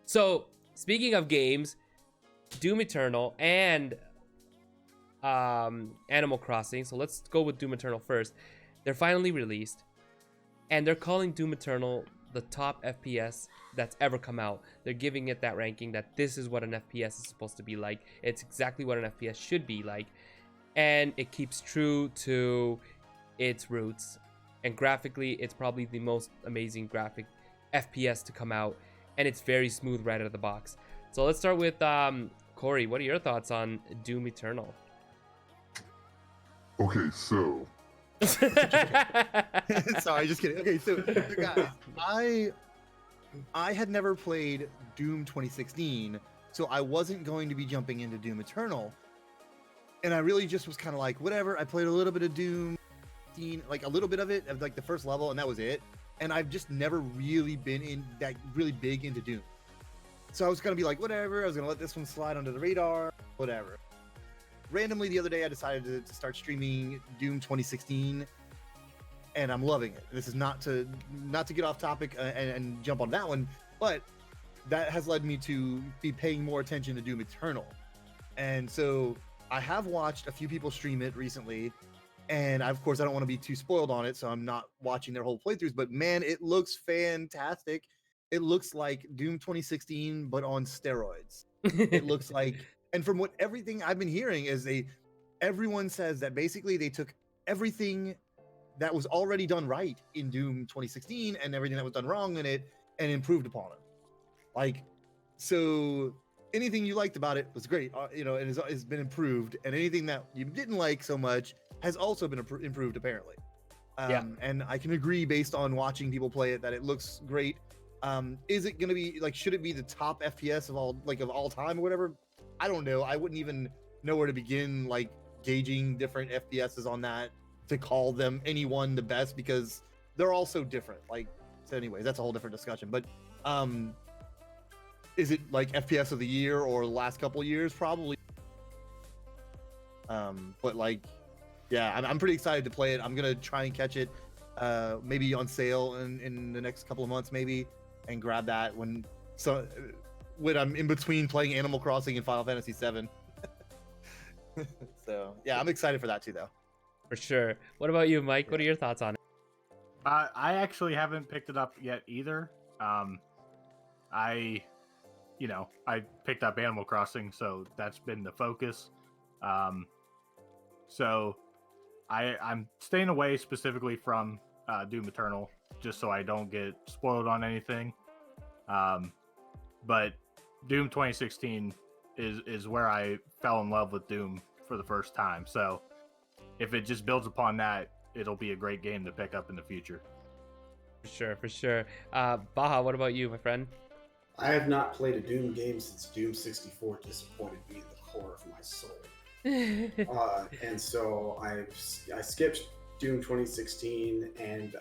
So speaking of games, Doom Eternal and Animal Crossing. So let's go with Doom Eternal first. They're finally released, and they're calling Doom Eternal the top FPS that's ever come out. They're giving it that ranking that this is what an FPS is supposed to be like. It's exactly what an FPS should be like, and it keeps true to its roots. And graphically, it's probably the most amazing graphic FPS to come out, and it's very smooth right out of the box. So let's start with Corey. What are your thoughts on Doom Eternal? Okay, so Sorry, just kidding. Okay, so guys, I had never played Doom 2016, so I wasn't going to be jumping into Doom Eternal. And I really just was kind of like, whatever. I played a little bit of Doom, like a little bit of it, of like the first level, and that was it. And I've just never really been in that really big into Doom. So I was gonna be like, whatever. I was gonna let this one slide under the radar, whatever. Randomly the other day, I decided to start streaming Doom 2016, and I'm loving it. This is not to get off topic and jump on that one, but that has led me to be paying more attention to Doom Eternal. And so I have watched a few people stream it recently, and of course I don't want to be too spoiled on it, so I'm not watching their whole playthroughs, but man, it looks fantastic. It looks like Doom 2016 but on steroids. It looks like, and from what everything I've been hearing is everyone says that basically they took everything that was already done right in Doom 2016 and everything that was done wrong in it and improved upon it. Like, so anything you liked about it was great, you know, and has been improved, and anything that you didn't like so much has also been improved apparently. And I can agree based on watching people play it that it looks great. Is it going to be like, should it be the top FPS of all time or whatever? I don't know. I wouldn't even know where to begin, like gauging different FPSs on that to call them anyone the best, because they're all so different. Like, so anyways, that's a whole different discussion. But is it like FPS of the year or the last couple of years? Probably. But like, yeah, I'm pretty excited to play it. I'm gonna try and catch it, maybe on sale in the next couple of months, maybe, and grab that when I'm in between playing Animal Crossing and Final Fantasy VII. So yeah, I'm excited for that too, though. For sure. What about you, Mike? What are your thoughts on it? I actually haven't picked it up yet either. I picked up Animal Crossing, so that's been the focus. So I'm staying away specifically from Doom Eternal, just so I don't get spoiled on anything. But Doom 2016 is where I fell in love with Doom for the first time. So if it just builds upon that, it'll be a great game to pick up in the future. For sure. Baha, what about you, my friend? I have not played a Doom game since Doom 64 disappointed me in the core of my soul. And so I skipped Doom 2016, and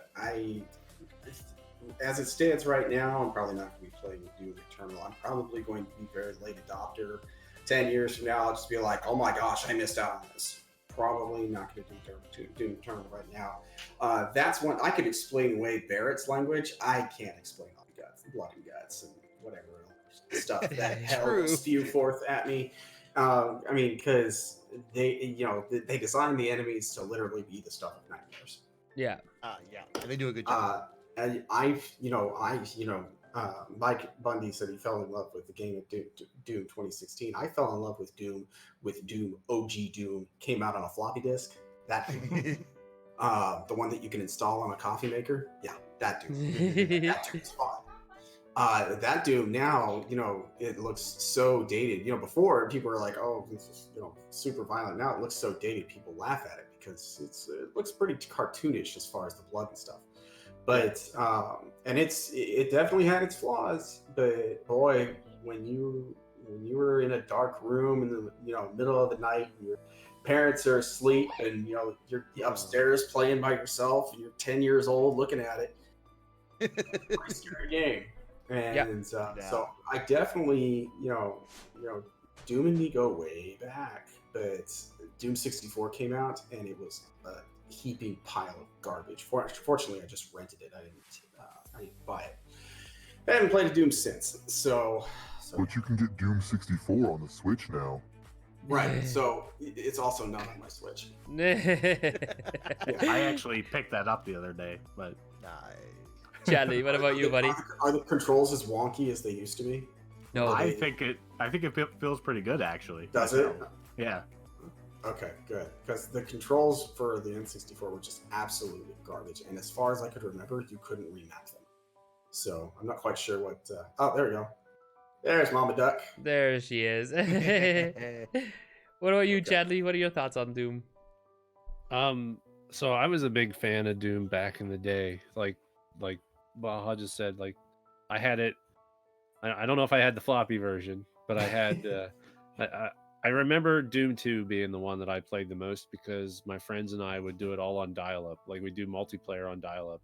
as it stands right now, I'm probably not going to be playing Doom Eternal. I'm probably going to be very late adopter. 10 years from now, I'll just be like, oh my gosh, I missed out on this. Probably not going to do Doom Eternal right now. That's one I could explain away Barrett's language. I can't explain all the guts, blood and guts, and whatever else stuff that hell will spew forth at me. I mean, because they designed the enemies to literally be the stuff of nightmares. Yeah. Yeah, they do a good job. And Mike Bundy said he fell in love with the game of Doom 2016. I fell in love with Doom OG Doom. Came out on a floppy disk. That Doom. The one that you can install on a coffee maker. Yeah, that Doom. That Doom's fun. That Doom now, it looks so dated. Before people were like, "Oh, this is super violent." Now it looks so dated. People laugh at it because it looks pretty cartoonish as far as the blood and stuff. But and it definitely had its flaws. But boy, when you were in a dark room in the middle of the night, and your parents are asleep, and you're upstairs playing by yourself, and you're 10 years old looking at it, pretty scary game. And so I definitely Doom and me go way back, but Doom 64 came out and it was a heaping pile of garbage. Fortunately, I just rented it. I didn't buy it. I haven't played a Doom since. So But you can get Doom 64 on the Switch now. Right. So it's also not on my Switch. I actually picked that up the other day, but Charlie, what about you, buddy? Are the controls as wonky as they used to be? No, I think it feels pretty good actually. Does it? Yeah. Okay, good. Because the controls for the N64 were just absolutely garbage, and as far as I could remember, you couldn't remap them. So I'm not quite sure what. Oh, there we go. There's Mama Duck. there she is. What about you, Chadley? What are your thoughts on Doom? So I was a big fan of Doom back in the day. Like Baha just said, like I had it. I don't know if I had the floppy version, but I had. I remember Doom 2 being the one that I played the most because my friends and I would do it all on dial-up. Like we do multiplayer on dial-up,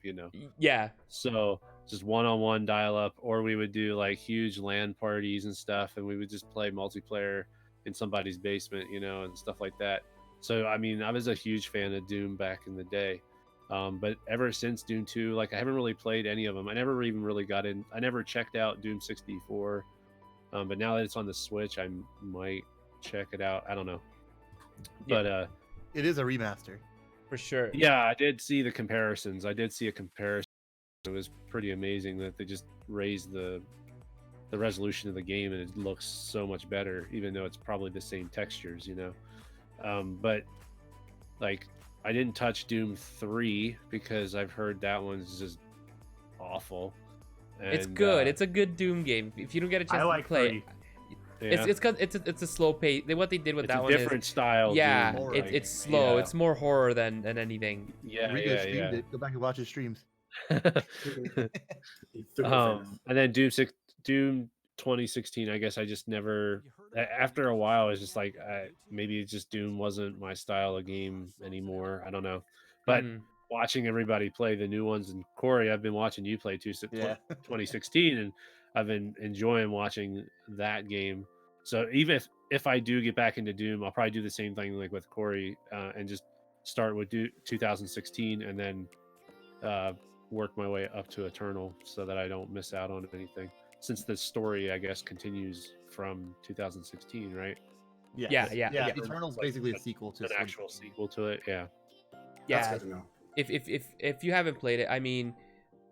Yeah. So just one-on-one dial-up, or we would do like huge LAN parties and stuff, and we would just play multiplayer in somebody's basement, and stuff like that. So I mean, I was a huge fan of Doom back in the day. But ever since Doom 2, like I haven't really played any of them. I never even really got in. I never checked out Doom 64. But now that it's on the Switch, I might check it out. I don't know. Yeah. But it is a remaster. For sure. yeah, I did see the comparisons. I did see a comparison. It was pretty amazing that they just raised the resolution of the game and it looks so much better, even though it's probably the same textures, But like I didn't touch Doom 3 because I've heard that one's just awful. It's And, good. It's a good Doom game. If you don't get a chance I like to play 3. it, yeah. it's because it's a slow pace. What they did with It's that a one different is style. yeah, Doom, Right. it's slow. Yeah. It's more horror than anything. Yeah, Rico yeah, streamed it. Go back and watch his streams. And then Doom 2016. I guess I just never. After a while, I was just like, maybe it's just Doom wasn't my style of game anymore. I don't know, but Mhm. watching everybody play the new ones, and Corey, I've been watching you play too since Yeah. 2016, and I've been enjoying watching that game. So even if I do get back into Doom, I'll probably do the same thing like with Corey, and just start with 2016 and then work my way up to Eternal so that I don't miss out on anything. Since the story, I guess, continues from 2016, right? Yeah. Eternal's basically a sequel to An actual sequel to it, yeah. Yeah. That's good to know. If you haven't played it, I mean,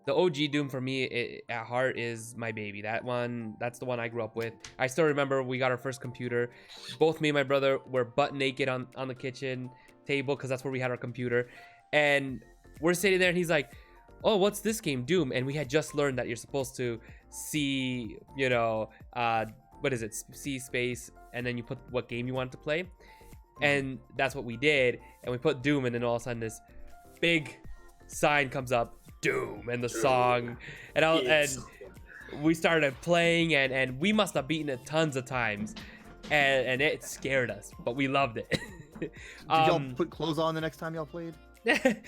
the OG Doom for me at heart is my baby. That's the one I grew up with. I still remember we got our first computer. Both me and my brother were butt naked on the kitchen table because that's where we had our computer. And we're sitting there and he's like, oh, what's this game, Doom? And we had just learned that you're supposed to see, what is it? See space, and then you put what game you want to play. And that's what we did. And we put Doom, and then all of a sudden this big sign comes up, Doom, and the song. And we started playing, and we must have beaten it tons of times. And it scared us, but we loved it. Did y'all put clothes on the next time y'all played?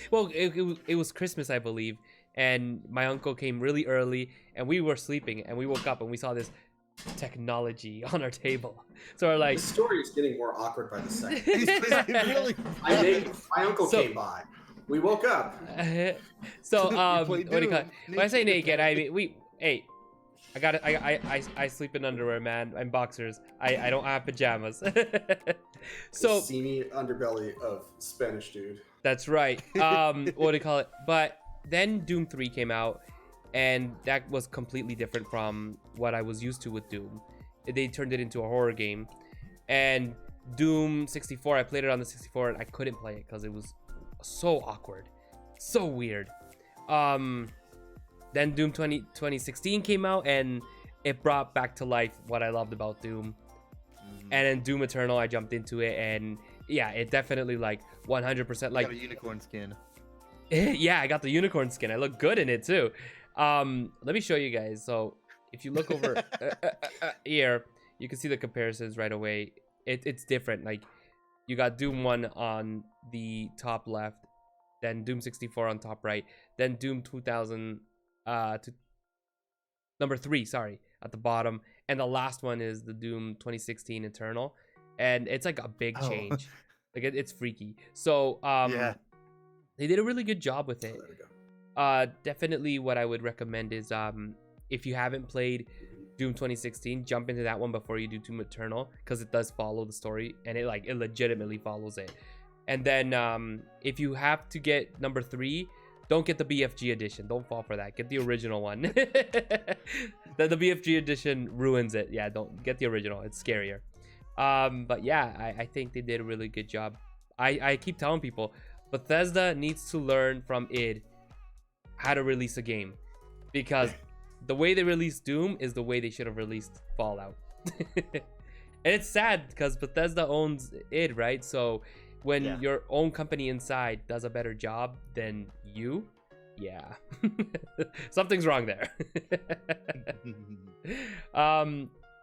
Well, it was Christmas, I believe, and my uncle came really early, and we were sleeping, and we woke up and we saw this technology on our table. So we're like, The story is getting more awkward by the second. Really? My uncle So- came by. We woke up. so play what do you call it? Doom When I say naked. naked, I mean I sleep in underwear, man. I'm boxers. I don't have pajamas. So The seamy underbelly of Spanishdude. that's right. What do you call it? But then Doom 3 came out, and that was completely different from what I was used to with Doom. They turned it into a horror game. And Doom 64, I played it on the 64 and I couldn't play it because it was so awkward, so weird. Then Doom 2016 came out, and it brought back to life what I loved about Doom. And then Doom Eternal, I jumped into it, and yeah, it definitely like 100% like Got a unicorn skin. yeah, I got the unicorn skin. I look good in it too. Let me show you guys. So if you look over here, you can see the comparisons right away. It's different. Like you got Doom 1 on the top left, then Doom 64 on top right, then Doom 2000 number 3, sorry, at the bottom, and the last one is the Doom 2016 Eternal, and it's like a big Oh. change. Like it's freaky. So Yeah. they did a really good job with Oh, it. there we go. Definitely what I would recommend is if you haven't played Doom 2016, jump into that one before you do Doom Eternal, because it does follow the story, and it legitimately follows it. And then if you have to get number 3, don't get the BFG edition. Don't fall for that. Get the original one. the BFG edition ruins it. Yeah, don't get the original. It's scarier. But yeah, I think they did a really good job. I keep telling people, Bethesda needs to learn from id how to release a game, because the way they released Doom is the way they should have released Fallout. And it's sad because Bethesda owns id, right? So when Yeah. your own company inside does a better job than you, yeah, something's wrong there.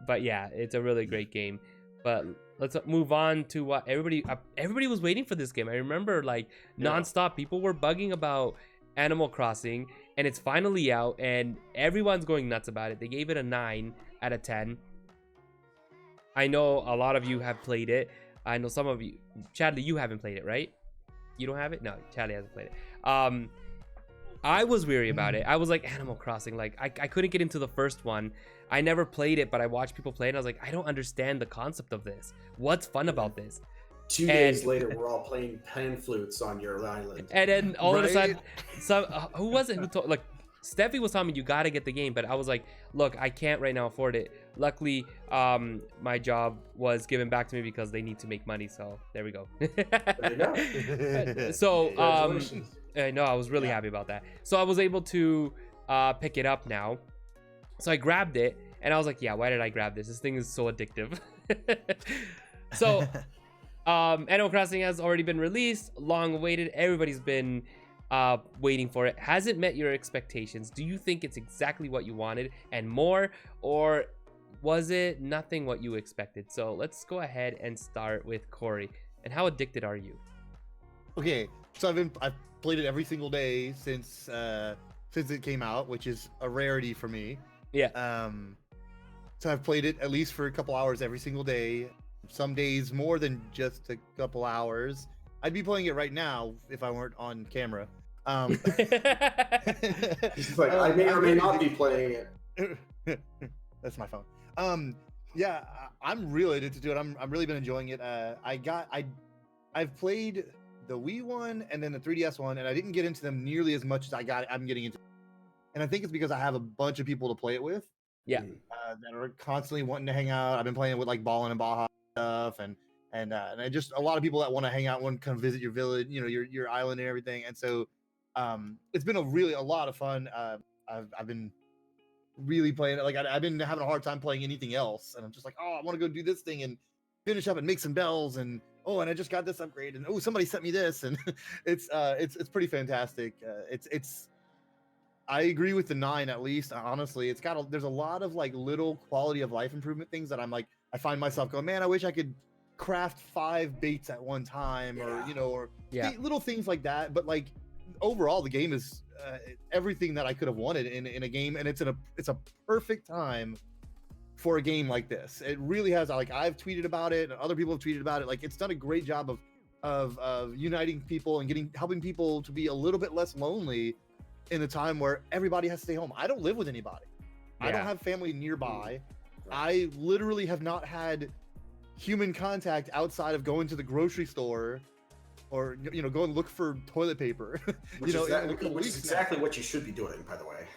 But yeah, it's a really great game. But let's move on to what everybody was waiting for this game. I remember like nonstop people were bugging about Animal Crossing, and it's finally out, and everyone's going nuts about it. They gave it a 9 out of 10. I know a lot of you have played it. I know some of you, Chadley, you haven't played it, right? You don't have it? No, Chadley hasn't played it. I was weary about it. I was like, Animal Crossing, like I couldn't get into the first one. I never played it, but I watched people play it, and I was like, I don't understand the concept of this. What's fun about this? 2 days later, we're all playing pan flutes on your island. And then all of a Right? sudden, who was it who told, like, Stephie was telling me you gotta get the game, but I was like, look, I can't right now afford it. Luckily, my job was given back to me because they need to make money, so there we go. There you go. So Congratulations. no, I was really happy about that. So I was able to pick it up now. So I grabbed it, and I was like, yeah, why did I grab this? This thing is so addictive. So Animal Crossing has already been released, long awaited. Everybody's been waiting for it. Has it met your expectations? Do you think it's exactly what you wanted and more, or was it nothing what you expected? So let's go ahead and start with Corey. And how addicted are you? Okay, so I've played it every single day since it came out, which is a rarity for me. Yeah. So I've played it at least for a couple hours every single day. Some days more than just a couple hours. I'd be playing it right now if I weren't on camera. He's like, I may or may not be playing it. That's my phone. Yeah, I'm really addicted to it. I'm really been enjoying it. I've played the Wii one and then the 3DS one, and I didn't get into them nearly as much as I'm getting into. And I think it's because I have a bunch of people to play it with. Yeah. That are constantly wanting to hang out. I've been playing it with like Ballin' and Baja stuff, and just a lot of people that want to hang out, want to come visit your village, your island and everything. And so it's been a lot of fun. I've been really playing it. Like I've been having a hard time playing anything else, and I'm just like, oh, I want to go do this thing and finish up and make some bells, and and I just got this upgrade, and somebody sent me this, and it's pretty fantastic. I agree with the 9 at least. Honestly, there's a lot of like little quality of life improvement things that I'm like, I find myself going, man, I wish I could craft 5 baits at one time, or little things like that. But like overall the game is everything that I could have wanted in a game, and it's a perfect time for a game like this. It really has. Like, I've tweeted about it, and other people have tweeted about it. Like, it's done a great job of uniting people and helping people to be a little bit less lonely in a time where everybody has to stay home. I don't live with anybody. I don't have family nearby. I literally have not had human contact outside of going to the grocery store or go and look for toilet paper. Which is exactly what you should be doing, by the way.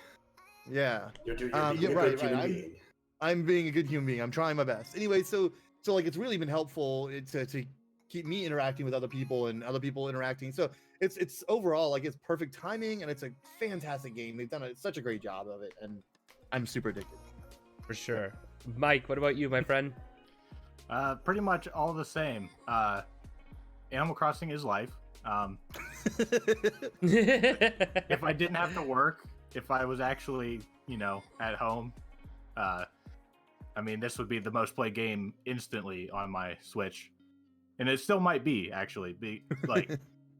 Yeah. You're being a good human being. I'm being a good human being. I'm trying my best. Anyway, so like, it's really been helpful to keep me interacting with other people and other people interacting. So it's overall, like, it's perfect timing, and it's a fantastic game. They've done such a great job of it, and I'm super addicted. For sure. Mike, what about you, my friend? Pretty much all the same. Animal Crossing is life. If I didn't have to work, if I was actually, at home, I mean, this would be the most played game instantly on my Switch. And it still might be, actually.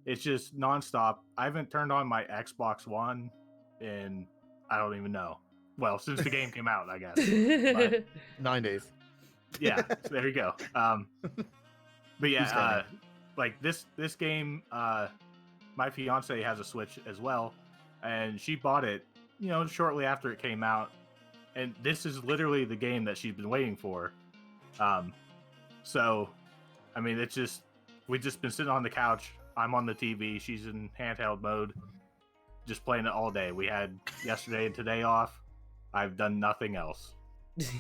It's just nonstop. I haven't turned on my Xbox One in, I don't even know. Well, since the game came out, I guess. But, 9 days. Yeah, so there you go. But yeah, this game, my fiance has a Switch as well, and she bought it, shortly after it came out. And this is literally the game that she's been waiting for. So, I mean, we've just been sitting on the couch. I'm on the TV. She's in handheld mode, just playing it all day. We had yesterday and today off. I've done nothing else. That's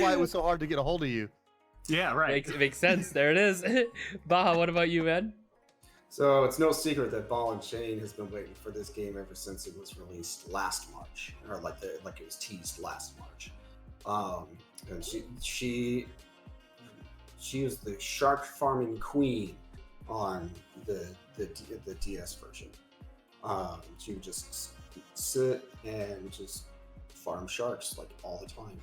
why it was so hard to get a hold of you. Yeah, right. Makes sense. There it is. Baha, what about you, man? So it's no secret that Ball and Chain has been waiting for this game ever since it was released last March, or like it was teased last March. And she is the shark farming queen on the DS version. She would just sit and just farm sharks like all the time.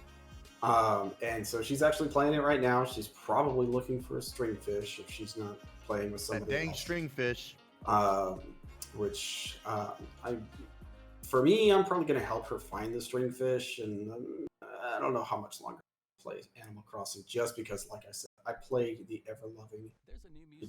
And so she's actually playing it right now. She's probably looking for a stringfish if she's not playing with somebody That dang else. stringfish. For me, I'm probably going to help her find the stringfish, and I don't know how much longer I'll play Animal Crossing, just because, like I said, I played the ever-loving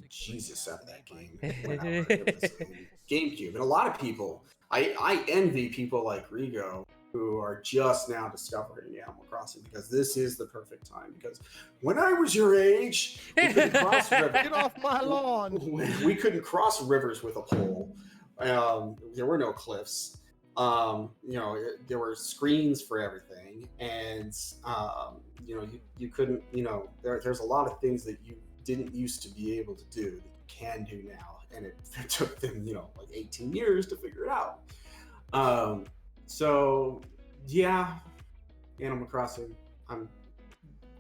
Jesus out of that game when it was in GameCube. And a lot of people, I envy people like Rigo, who are just now discovering Animal Crossing, because this is the perfect time. Because when I was your age, we couldn't cross rivers. Get off my lawn. We couldn't cross rivers with a pole. There were no cliffs. There were screens for everything, and you couldn't. There's a lot of things that you didn't used to be able to do that you can do now, and it took them, like 18 years to figure it out. So yeah, Animal Crossing, I'm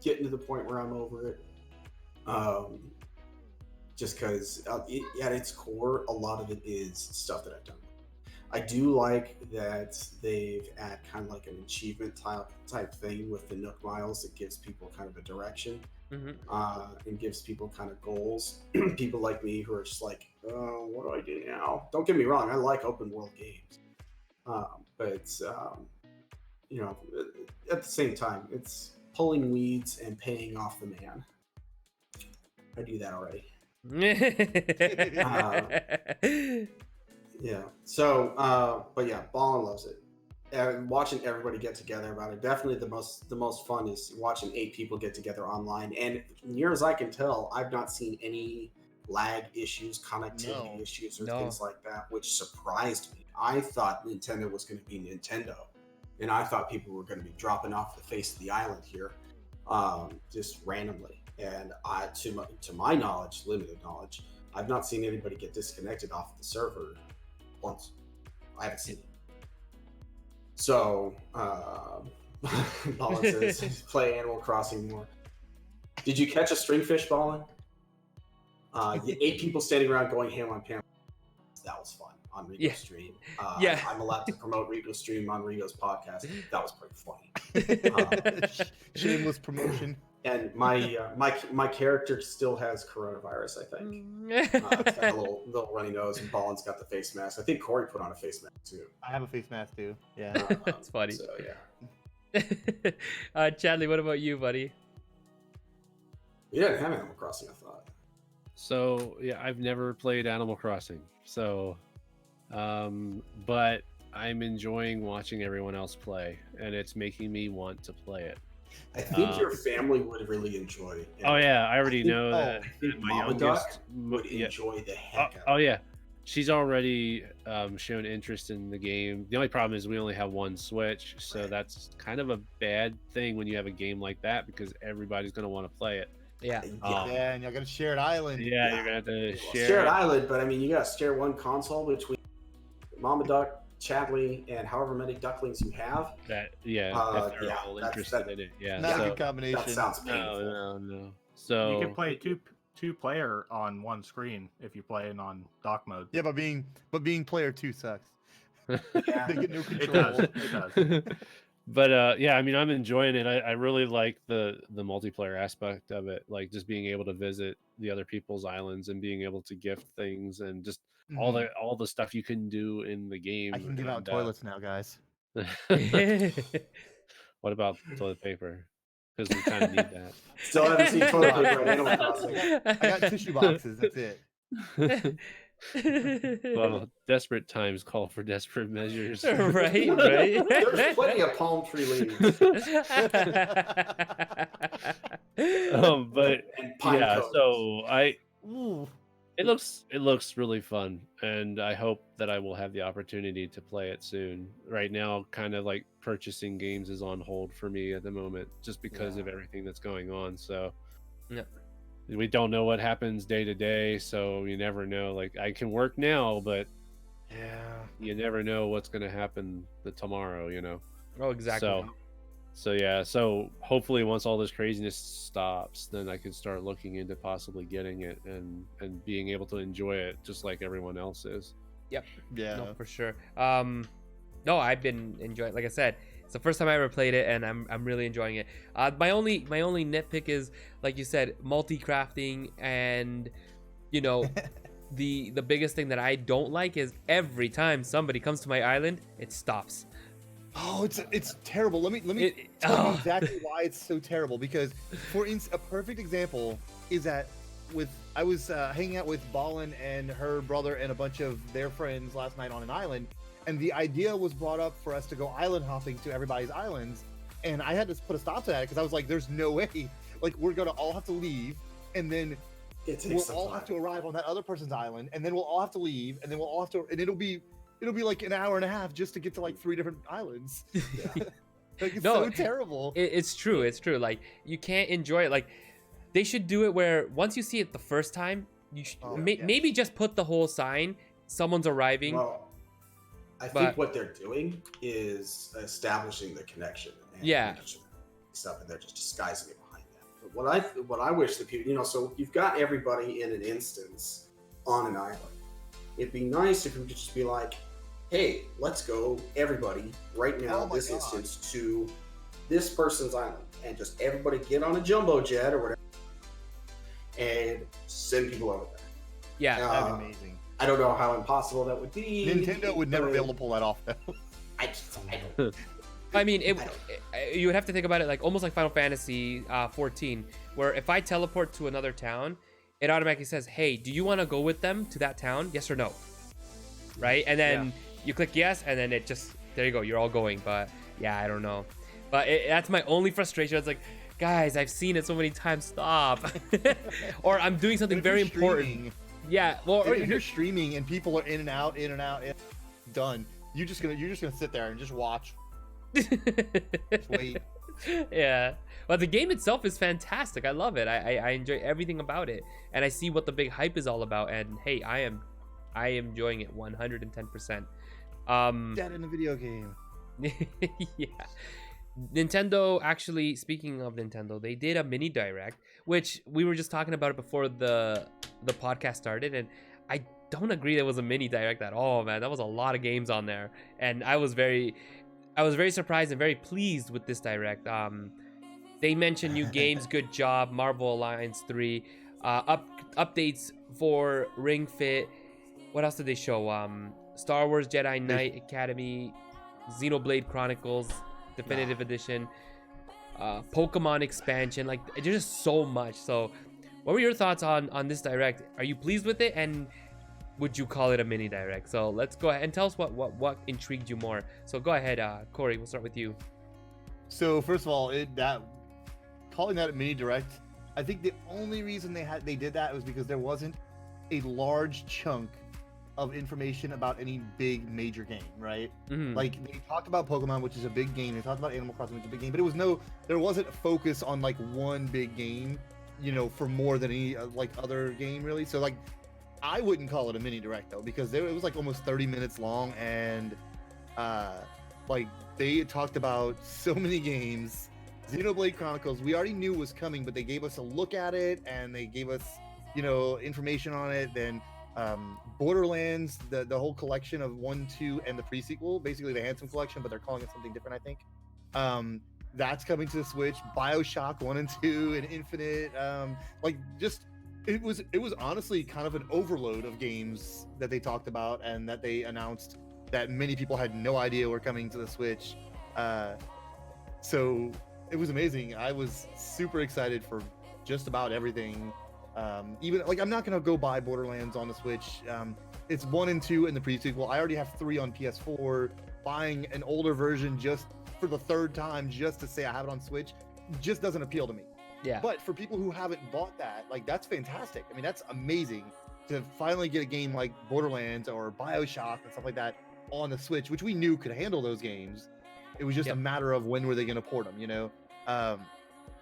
getting to the point where I'm over it. Just because at its core, a lot of it is stuff that I've done. I do like that they've added kind of like an achievement type thing with the Nook Miles that gives people kind of a direction. And gives people kind of goals. People like me who are just like, oh, what do I do now? Don't get me wrong, I like open world games. But at the same time, it's pulling weeds and paying off the man. I do that already. Yeah. So, but yeah, Ballin loves it. And watching everybody get together about it, definitely the most fun is watching 8 people get together online. And near as I can tell, I've not seen any lag issues, connectivity issues, or things like that, which surprised me. I thought Nintendo was going to be Nintendo, and I thought people were going to be dropping off the face of the island here, just randomly. And to my knowledge, limited knowledge, I've not seen anybody get disconnected off the server once. I haven't seen it. So, Ballin says, play Animal Crossing more. Did you catch a stringfish, Ballin? 8 people standing around going ham on Pam. That was fun on Rigo's stream. I'm allowed to promote Rigo's stream on Rigo's podcast. That was pretty funny. Shameless promotion. And my character still has coronavirus, I think. It's got a little runny nose, and Ballin's got the face mask. I think Corey put on a face mask too. I have a face mask too. Yeah. That's funny. So yeah. Chadley, what about you, buddy? You didn't have Animal Crossing, I thought. So yeah, I've never played Animal Crossing. So, but I'm enjoying watching everyone else play, and it's making me want to play it. I think your family would really enjoy it. Oh yeah, I already know that. I think my Mama youngest Duck would enjoy the heck out of it. Oh yeah, she's already shown interest in the game. The only problem is we only have one Switch, so that's kind of a bad thing when you have a game like that because everybody's going to want to play it. Yeah. Yeah, and y'all got a shared island. Yeah, you're gonna have to share. Shared island, but I mean, you got to share one console between Mama Duck, Chadley, and however many ducklings you have. That if they're all interested in it. Yeah, Not a so, good combination. That sounds painful. no. So You can play two player on one screen if you're playing on dock mode. Yeah, but being player 2 sucks. Yeah. They get no It control. does. It does. But yeah, I mean, I'm enjoying it. I really like the multiplayer aspect of it, like just being able to visit the other people's islands and being able to gift things and just all the stuff you can do in the game. I can give out toilets now, guys. What about toilet paper? Because we kind of need that. Still haven't seen toilet paper in Animal Crossing. I got tissue boxes. That's it. Well, desperate times call for desperate measures. right. There's plenty of palm tree leaves But and pine yeah, cones. so it looks really fun, and I hope that I will have the opportunity to play it soon. Right now, kind of like purchasing games is on hold for me at the moment, just because of everything that's going on. So Yeah. we don't know what happens day to day, so you never know. Like I can work now, but you never know what's going to happen tomorrow. Oh, exactly. So yeah, so hopefully once all this craziness stops, then I can start looking into possibly getting it and being able to enjoy it just like everyone else is. Yep. Yeah. No, for sure. No, I've been enjoying. Like I said, it's the first time I ever played it, and I'm really enjoying it. My only nitpick is, like you said, multi-crafting, and the biggest thing that I don't like is every time somebody comes to my island, it stops. Oh, it's terrible. Let me tell you exactly why it's so terrible. Because, for instance, a perfect example is that I was hanging out with Ballin and her brother and a bunch of their friends last night on an island, and the idea was brought up for us to go island hopping to everybody's islands, and I had to put a stop to that because I was like, "There's no way. Like, we're gonna all have to leave, and then we'll all have to arrive on that other person's island, and then we'll all have to leave, and then we'll all have to, and it'll be like an hour and a half just to get to like 3 different islands." Like, it's so terrible. It's true. Like, you can't enjoy it. Like, they should do it where once you see it the first time, you should maybe just put the whole sign, someone's arriving. Well, I think what they're doing is establishing the connection. And stuff, and they're just disguising it behind that. But what I wish that people, so you've got everybody in an instance on an island. It'd be nice if we could just be like, hey, let's go, everybody, right now, this instance, to this person's island. And just everybody get on a jumbo jet or whatever and send people over there. Yeah, that'd be amazing. I don't know how impossible that would be. Nintendo would never be able to pull that off, though. I mean, you would have to think about it like almost like Final Fantasy 14, where if I teleport to another town, it automatically says, hey, do you want to go with them to that town? Yes or no? Right? And then you click yes, and then it just, there you go, you're all going. But yeah, I don't know. But that's my only frustration. It's like, guys, I've seen it so many times, stop. Or I'm doing something very important. Yeah, well, if you're streaming and people are in and out, done. You're just gonna sit there and just watch. Just wait. Yeah, but the game itself is fantastic. I love it. I enjoy everything about it, and I see what the big hype is all about. And hey, I am enjoying it 110%. That in a video game. Yeah. Nintendo, actually, speaking of Nintendo, they did a mini direct, which we were just talking about it before the podcast started, and I don't agree that was a mini direct at all, man. That was a lot of games on there, and I was very surprised and very pleased with this direct. They mentioned new games. Good job. Marvel Alliance 3. Updates for Ring Fit. What else did they show? Star Wars Jedi Knight Academy, Xenoblade Chronicles Definitive Edition, Pokemon expansion. Like, there's just so much. So, what were your thoughts on this direct? Are you pleased with it? And would you call it a mini direct? So let's go ahead and tell us what intrigued you more. So go ahead, Corey. We'll start with you. So first of all, calling that a mini direct, I think the only reason they did that was because there wasn't a large chunk of information about any big major game, right? Mhm. Like, they talked about Pokemon, which is a big game. They talked about Animal Crossing, which is a big game, but there wasn't a focus on like one big game, for more than any like other game really. So like, I wouldn't call it a mini direct though, because it was like almost 30 minutes long, and like they talked about so many games. Xenoblade Chronicles, we already knew was coming, but they gave us a look at it, and they gave us, information on it. Then Borderlands, the whole collection of 1, 2, and the pre-sequel, basically the Handsome Collection, but they're calling it something different, I think. That's coming to the Switch. BioShock 1 and 2 and Infinite. It was honestly kind of an overload of games that they talked about and that they announced that many people had no idea were coming to the Switch. So it was amazing. I was super excited for just about everything. Even like, I'm not gonna go buy Borderlands on the Switch. It's 1 and 2 in the pre-sequel. I already have 3 on PS4. Buying an older version just for the third time just to say I have it on Switch just doesn't appeal to me. Yeah. But for people who haven't bought that, like, that's fantastic. I mean, that's amazing to finally get a game like Borderlands or BioShock and stuff like that on the Switch, which we knew could handle those games. It was just a matter of when were they going to port them,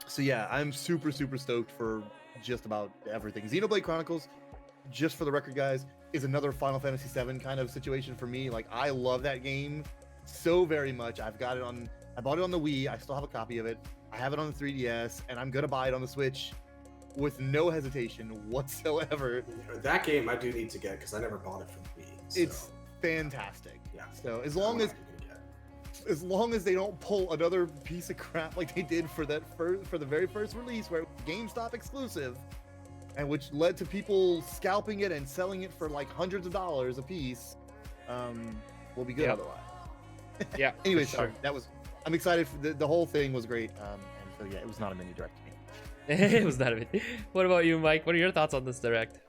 So yeah, I'm super, super stoked for just about everything. Xenoblade Chronicles, just for the record, guys, is another Final Fantasy VII kind of situation for me. Like, I love that game so very much. I bought it on the Wii. I still have a copy of it. I have it on the 3DS, and I'm gonna buy it on the Switch with no hesitation whatsoever. That game I do need to get because I never bought it for the Wii. So. It's fantastic. Yeah. So as long as they don't pull another piece of crap like they did for the very first release, where it was GameStop exclusive, and which led to people scalping it and selling it for like hundreds of dollars a piece, we'll be good otherwise. Yeah. Anyway, sure. I'm excited. For the whole thing was great. And so yeah, it was not a mini direct to me. It was not a bit. What about you, Mike? What are your thoughts on this direct?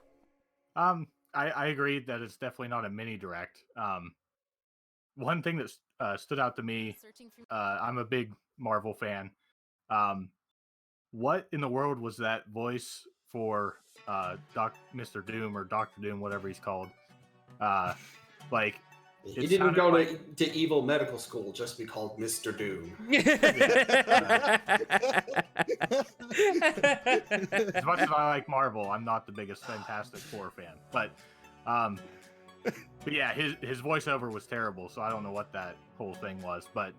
I agree that it's definitely not a mini direct. One thing that stood out to me, I'm a big Marvel fan. What in the world was that voice for Mr. Doom or Dr. Doom, whatever he's called? Like, he didn't go to evil medical school just to be called Mr. Doom. As much as I like Marvel, I'm not the biggest Fantastic Four fan. But yeah, his voiceover was terrible, so I don't know what that whole thing was, but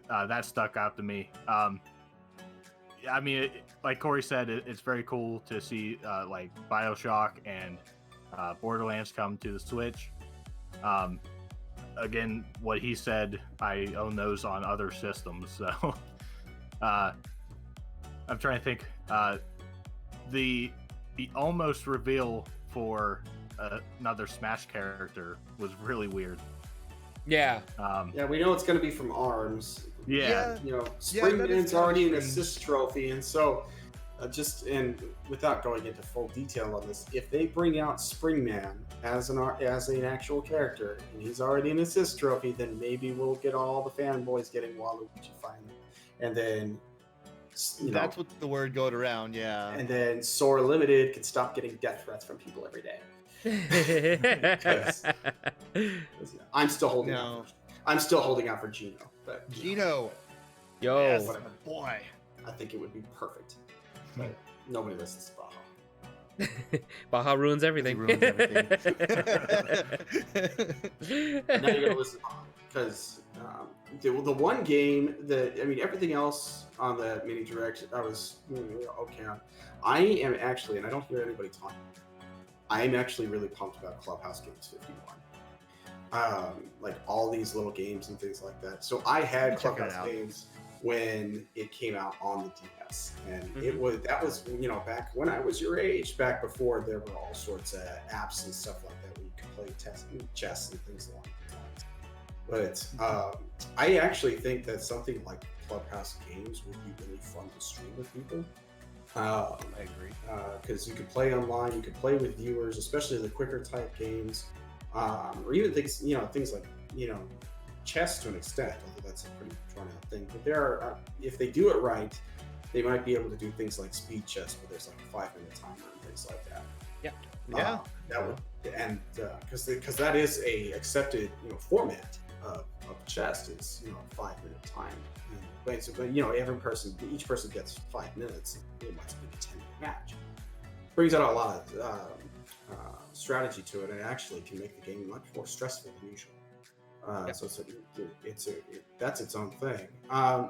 that stuck out to me. I mean, like Corey said, it's very cool to see like BioShock and Borderlands come to the Switch. Again, what he said, I own those on other systems, so I'm trying to think. The almost reveal for another Smash character was really weird. Yeah. Yeah, we know it's going to be from ARMS. Yeah. Springman's already an assist trophy, and so and without going into full detail on this, if they bring out Springman as an actual character and he's already an assist trophy, then maybe we'll get all the fanboys getting Waluigi finally, and then that's what the word going around, yeah. And then Sora Limited can stop getting death threats from people every day. I'm still holding out. I'm still holding out for Gino. But Gino, yo, yes, boy, I think it would be perfect. But nobody listens to Baja. Baja ruins everything. He ruins everything. Now you're gonna listen to Baja because the one game that everything else on the mini direct I was okay on. I am actually, and I don't hear anybody talking, I am actually really pumped about Clubhouse Games 51. Like all these little games and things like that. So I had Clubhouse Games when it came out on the DS, and Mhm. that was back when I was your age, back before there were all sorts of apps and stuff like that where you could play chess and things along those lines. But I actually think that something like Clubhouse games would be really fun to stream with people. I agree. Because you could play online, you could play with viewers, especially the quicker type games, or even things like chess to an extent. Although that's a pretty drawn out thing. But there are, if they do it right, they might be able to do things like speed chess, where there's like a 5-minute timer and things like that. Yeah. That would, and because that is a accepted format of chess is 5-minute time. But each person gets 5 minutes. It might be a 10-minute match. Brings out a lot of strategy to it, and it actually can make the game much more stressful than usual. So that's its own thing.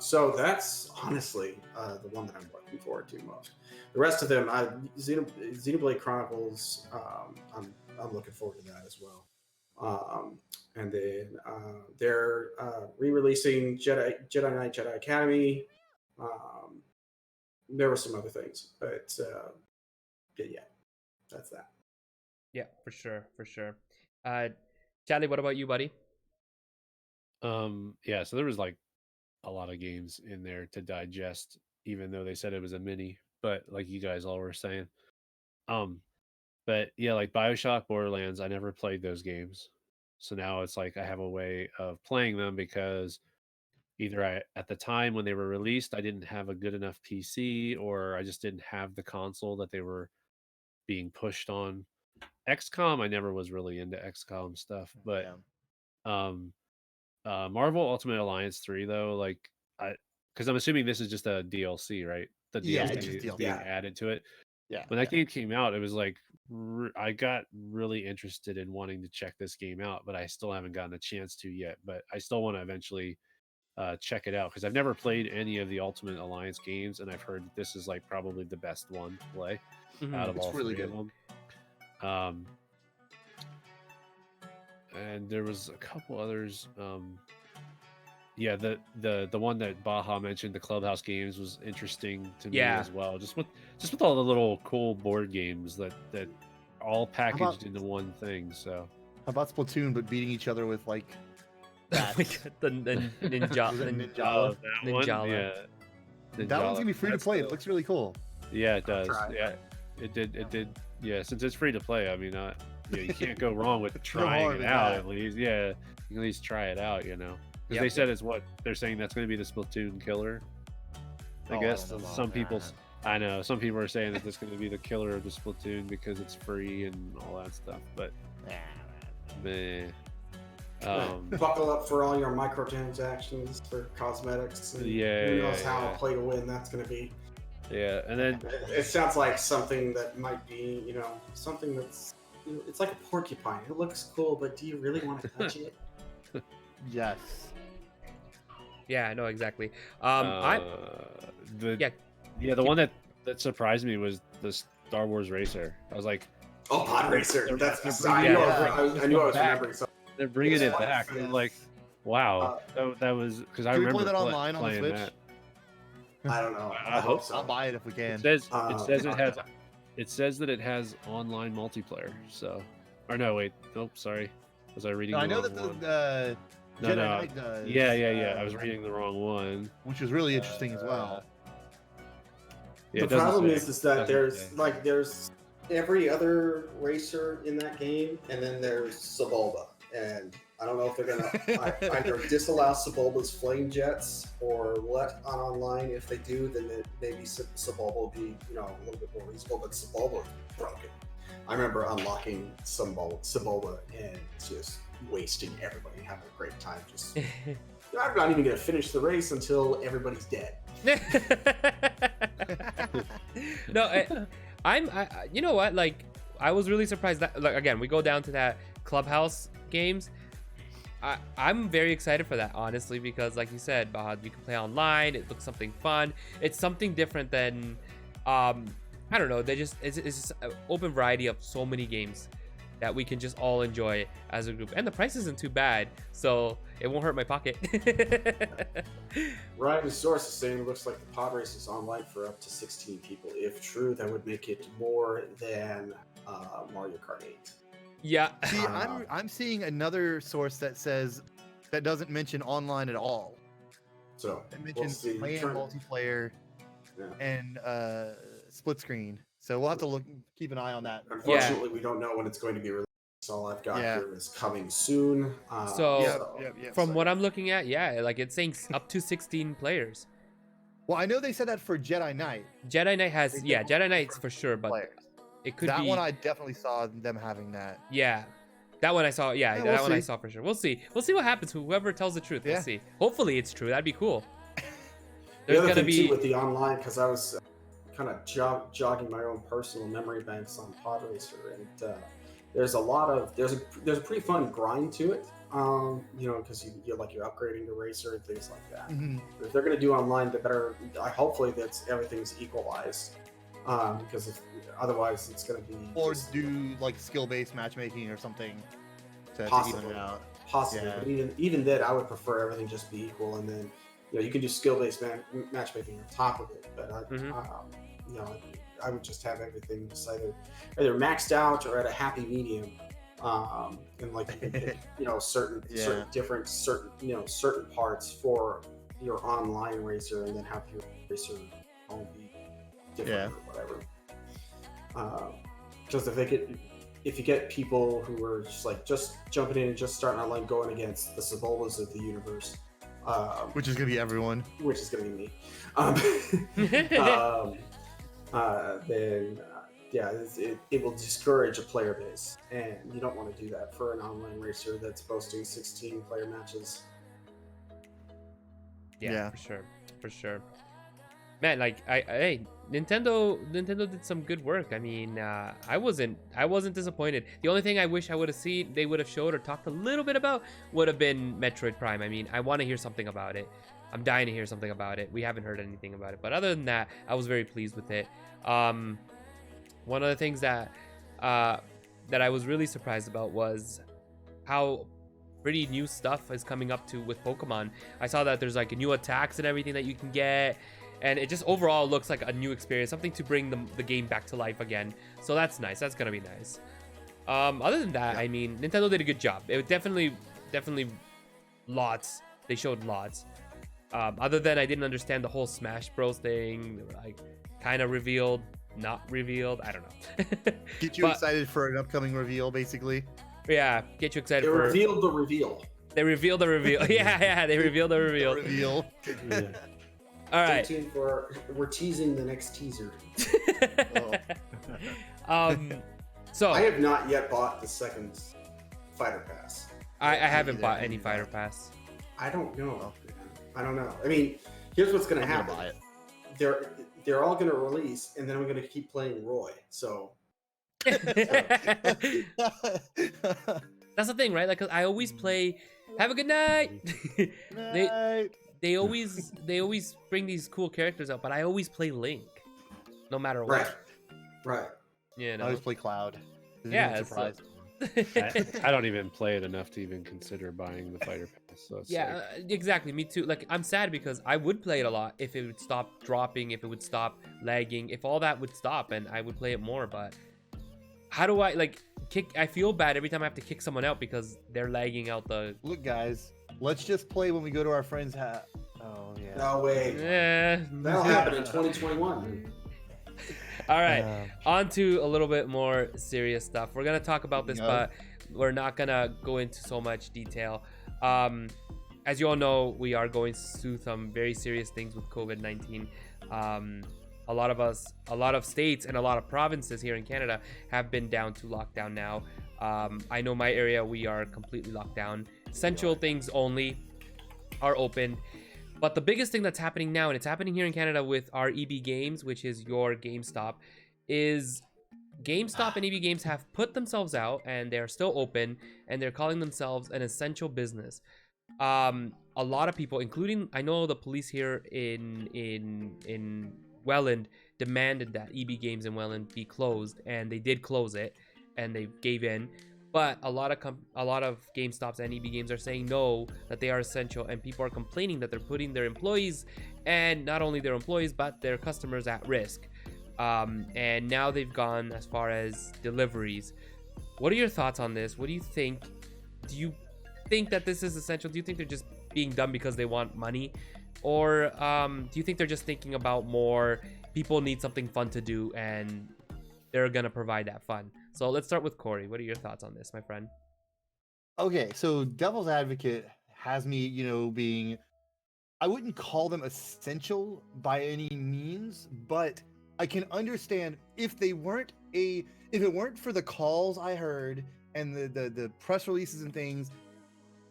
So that's honestly the one that I'm looking forward to most. The rest of them, Xenoblade Chronicles, I'm looking forward to that as well. And then they're re-releasing Jedi Knight, Jedi Academy. There were some other things, but yeah, that's that. Yeah, for sure. Charlie, what about you, buddy? Yeah, so there was like a lot of games in there to digest, even though they said it was a mini, but like you guys all were saying. But yeah, like BioShock, Borderlands, I never played those games. So now it's like I have a way of playing them because either at the time when they were released, I didn't have a good enough PC, or I just didn't have the console that they were being pushed on. XCOM, I never was really into XCOM stuff, but um Marvel Ultimate Alliance 3 though, like because I'm assuming this is just a DLC, right? The Yeah, DLC it's just is DLC. being Yeah. added to it. Yeah. When that game came out, it was like I got really interested in wanting to check this game out, but I still haven't gotten a chance to yet. But I still want to eventually check it out because I've never played any of the Ultimate Alliance games, and I've heard that this is like probably the best one to play out of It's all really three good. of them. And there was a couple others. Yeah, the one that Baja mentioned, the Clubhouse games, was interesting to me Yeah. as well. Just with all the little cool board games that all packaged about- into one thing. So How about Splatoon, but beating each other with like bats? the ninja, Was it nin- Ninjala? that one, Ninjala. yeah, That one's gonna be free to That's play. the- It looks really cool. Yeah, it I'll does. try it. Yeah, it did. Yeah, since it's free to play, I mean, you can't go wrong with No trying harm it in out. that. At least, yeah, you can at least try it out. Because Yep. they said it's what they're saying that's going to be the Splatoon killer. I guess don't know some about people. that. I know some people are saying that this is going to be the killer of the Splatoon because it's free and all that stuff. But meh. Buckle up for all your microtransactions for cosmetics. And Yeah, who knows yeah, how yeah. play to win that's going to be. Yeah, and then It sounds like something that might be, something that's, it's like a porcupine. It looks cool, but do you really want to touch it? Yes. Yeah, no, exactly. the Yeah, the one that surprised me was the Star Wars Racer. I was like, Oh, Pod Racer. They're That's, bringing I knew I was back. remembering something. they're bringing it Yes. back. I'm like, wow, that was because I Can we remember play that online on the playing Switch? that. I don't know. I hope so. I'll buy it if we It can. says Uh, it says that it has online multiplayer. So, or no, wait, nope, sorry, was I reading? No, the I know wrong that one? the No, Jedi no. Knight does. Yeah. I was reading the wrong one. Which is really interesting as well. Yeah, The it doesn't problem say. is that Doesn't there's say. every other racer in that game, and then there's Sebulba, and I don't know if they're gonna either disallow Sebulba's flame jets or what on online. If they do, then maybe Sebulba will be a little bit more reasonable. But Sebulba is broken. I remember unlocking Sebulba and just wasting everybody, having a great time. Just I'm not even gonna finish the race until everybody's dead. No, you know what? Like, I was really surprised that, like, again, we go down to that Clubhouse games. I'm very excited for that, honestly, because like you said, you can play online. It looks something fun. It's something different than, I don't know. It's just an open variety of so many games that we can just all enjoy as a group. And the price isn't too bad, so it won't hurt my pocket. Ryan Source is saying it looks like the pod race is online for up to 16 people. If true, that would make it more than Mario Kart 8. Yeah. See, I'm seeing another source that says that doesn't mention online at all. So It mentions see. playing multiplayer Yeah. and split screen. So we'll have to keep an eye on that. Unfortunately, we don't know when it's going to be released. All I've got here is coming soon. From what I'm looking at, like it's saying up to 16 players. Well, I know they said that for Jedi Knight. Jedi Knight has, Jedi Knight's for sure, but Players. it could That be. one I definitely saw them having that. Yeah. That one I saw, we'll that one I see. saw for sure. We'll see. We'll see what happens. Whoever tells the truth, Yeah. we'll see. Hopefully it's true. That'd be cool. The There's other gonna thing be too with the online, because I was kind of jogging my own personal memory banks on Pod Racer, and there's a pretty fun grind to it. Because you're upgrading the racer and things like that. Mm-hmm. If they're gonna do online, they better. Hopefully everything's equalized. Because otherwise it's gonna be Or do like skill-based matchmaking or something to even possibly. it out. Possibly, Yeah. but even then, I would prefer everything just be equal, and then you can do skill-based matchmaking on top of it. But I would just have everything just either maxed out or at a happy medium, and like you can pick, certain parts for your online racer, and then have your racer all be different or whatever. Because if you get people who are just jumping in and just starting online, going against the Sabolas of the universe, Which is gonna be everyone. which is going to be me, then it will discourage a player base, and you don't want to do that for an online racer that's boasting 16 player matches. Yeah, for sure. Man, like Nintendo did some good work. I mean, I wasn't disappointed. The only thing I wish I would have seen, they would have showed or talked a little bit about, would have been Metroid Prime. I mean, I want to hear something about it. I'm dying to hear something about it. We haven't heard anything about it, but other than that, I was very pleased with it. One of the things that I was really surprised about was how pretty new stuff is coming up to with Pokemon. I saw that there's like new attacks and everything that you can get, and it just overall looks like a new experience, something to bring the game back to life again. So that's nice. That's gonna be nice. Other than that, I mean, Nintendo did a good job. It was definitely lots. They showed lots. Other than I didn't understand the whole Smash Bros thing. They were like kind of revealed, not revealed. I don't know. Get you excited for an upcoming reveal, basically. Yeah, get you excited They for. revealed the reveal. They revealed the reveal. Yeah, they revealed the reveal. Reveal. All right. Stay tuned we're teasing the next teaser. So I have not yet bought the second Fighter Pass. I haven't bought any Fighter Pass. I don't know. I don't know. I mean, here's what's going to happen. Buy it. They're all going to release, and then I'm going to keep playing Roy. So That's the thing, right? Like, 'cause I always play. Have a good night. They always bring these cool characters out, but I always play Link, no matter what. Right. You I know. always play Cloud. Yeah, Surprise. I don't even play it enough to even consider buying the Fighter Pass. So it's Yeah, exactly. Me too. Like, I'm sad because I would play it a lot if it would stop dropping, if it would stop lagging, if all that would stop, and I would play it more. But how do I kick? I feel bad every time I have to kick someone out because they're lagging out the. Look, guys, let's just play when we go to our friend's house. Oh yeah. No way. Yeah. That'll happen in 2021. All right, on to a little bit more serious stuff. We're gonna talk about this, but we're not gonna go into so much detail. As you all know, we are going through some very serious things with COVID-19. A lot of states and a lot of provinces here in Canada have been down to lockdown now. I know my area, we are completely locked down. Essential things only are open. But the biggest thing that's happening now, and it's happening here in Canada with our EB Games, which is your GameStop, is GameStop and EB Games have put themselves out, and they're still open, and they're calling themselves an essential business. A lot of people, including, I know the police here in Welland, demanded that EB Games in Welland be closed, and they did close it. and they gave in. But a lot of GameStops and EB Games are saying no, that they are essential, and people are complaining that they're putting their employees, and not only their employees but their customers, at risk. And now they've gone as far as deliveries. What are your thoughts on this? What do you think? Do you think that this is essential? Do you think they're just being done because they want money, or do you think they're just thinking about more people need something fun to do and they're gonna provide that fun? So let's start with Corey. What are your thoughts on this, my friend? Okay, so devil's advocate has me, being, I wouldn't call them essential by any means, but I can understand if it weren't for the calls I heard and the press releases and things,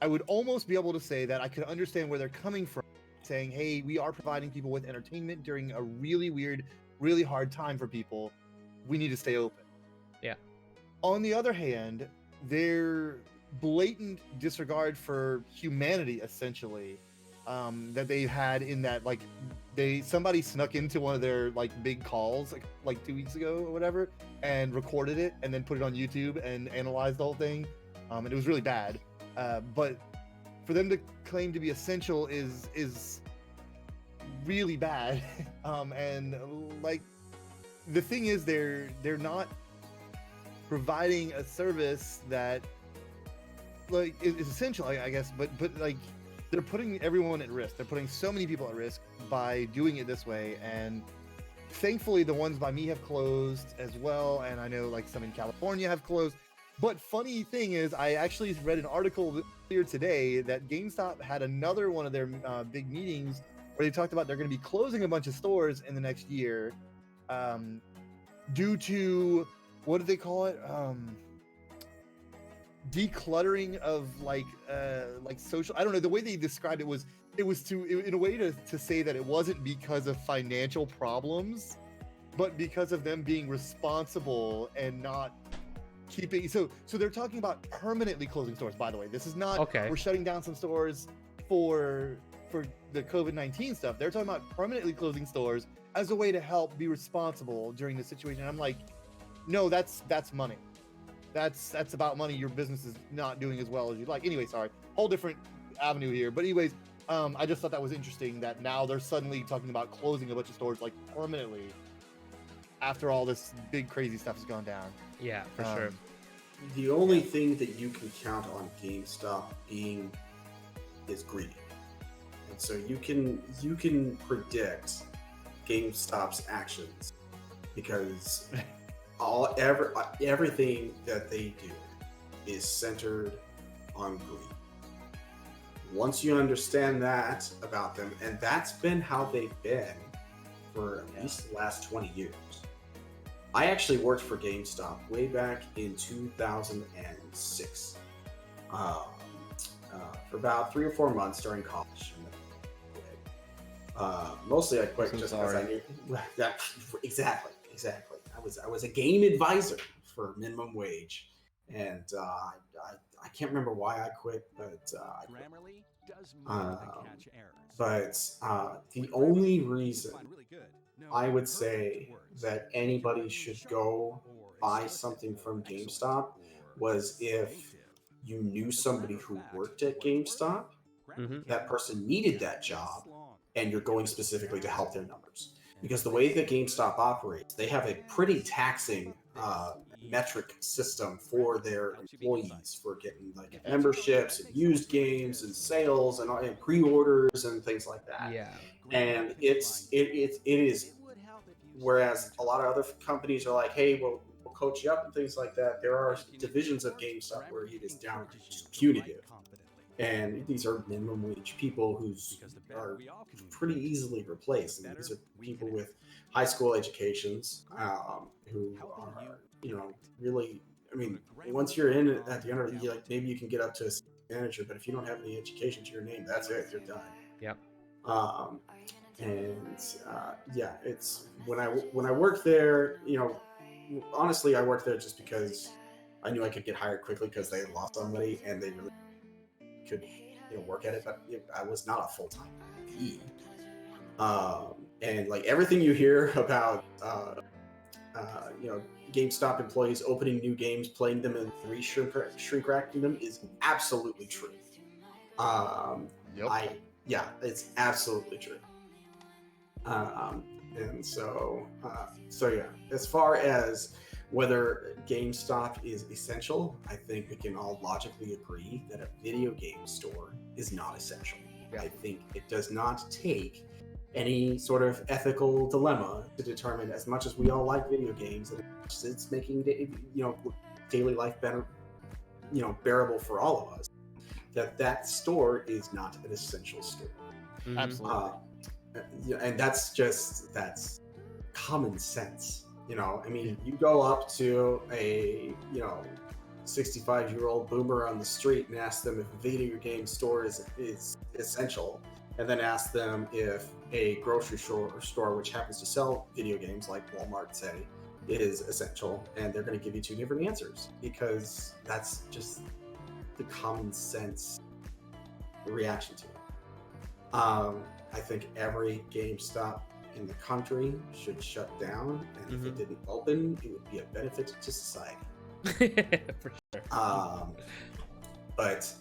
I would almost be able to say that I could understand where they're coming from, saying, hey, we are providing people with entertainment during a really weird, really hard time for people. We need to stay open. Yeah. On the other hand, their blatant disregard for humanity, essentially, that they had in that, like, somebody snuck into one of their big calls like 2 weeks ago or whatever, and recorded it and then put it on YouTube and analyzed the whole thing, and it was really bad. But for them to claim to be essential is really bad. And the thing is, they're not providing a service that is essential, I guess, but they're putting everyone at risk. They're putting so many people at risk by doing it this way, and thankfully the ones by me have closed as well, and I know some in California have closed. But funny thing is, I actually read an article earlier today that GameStop had another one of their big meetings where they talked about they're going to be closing a bunch of stores in the next year, due to, what do they call it? Decluttering of social. I don't know. The way they described it was in a way to say that it wasn't because of financial problems, but because of them being responsible and not keeping. So they're talking about permanently closing stores. By the way, this is not Okay. We're shutting down some stores for the COVID-19 stuff. They're talking about permanently closing stores as a way to help be responsible during the situation. And I'm like, no, that's money. That's about money. Your business is not doing as well as you'd like. Anyway, sorry, whole different avenue here. But anyways, I just thought that was interesting that now they're suddenly talking about closing a bunch of stores permanently after all this big crazy stuff has gone down. Yeah, for sure. The only thing that you can count on GameStop being is greedy. And so you can predict GameStop's actions because everything that they do is centered on greed. Once you understand that about them, and that's been how they've been for at least the last 20 years. I actually worked for GameStop way back in 2006 for about 3 or 4 months during college. Mostly I quit just because I knew that exactly. I was a game advisor for minimum wage, and I can't remember why I quit, but the only reason I would say that anybody should go buy something from GameStop was if you knew somebody who worked at GameStop, that person needed that job, and you're going specifically to help their numbers. Because the way that GameStop operates, they have a pretty taxing metric system for their employees for getting memberships and used games and sales and pre-orders and things like that. Yeah. And it is, whereas a lot of other companies are like, hey, we'll coach you up and things like that. There are divisions of GameStop where it is down to just punitive. And these are minimum wage people who are pretty easily replaced. And these are people with high school educations who are, really, once you're in it at the end of the year, maybe you can get up to a manager, but if you don't have any education to your name, that's it, you're done. Yep. It's when I worked there, honestly, I worked there just because I knew I could get hired quickly because they lost somebody and they really could work at it, but I was not a full-time employee. And everything you hear about GameStop employees opening new games, playing them, and shrink racking them is absolutely true. Yep. It's absolutely true. And so yeah, as far as whether GameStop is essential, I think we can all logically agree that a video game store is not essential. Yeah. I think it does not take any sort of ethical dilemma to determine, as much as we all like video games and it's making daily life better, bearable for all of us, that store is not an essential store. Mhm. Absolutely. And that's common sense. I mean, you go up to a 65-year-old boomer on the street and ask them if a video game store is essential, and then ask them if a grocery store which happens to sell video games, like Walmart, say, is essential, and they're going to give you two different answers, because that's just the common sense reaction to it. I think every GameStop in the country should shut down, and if it didn't open, it would be a benefit to society. For sure. But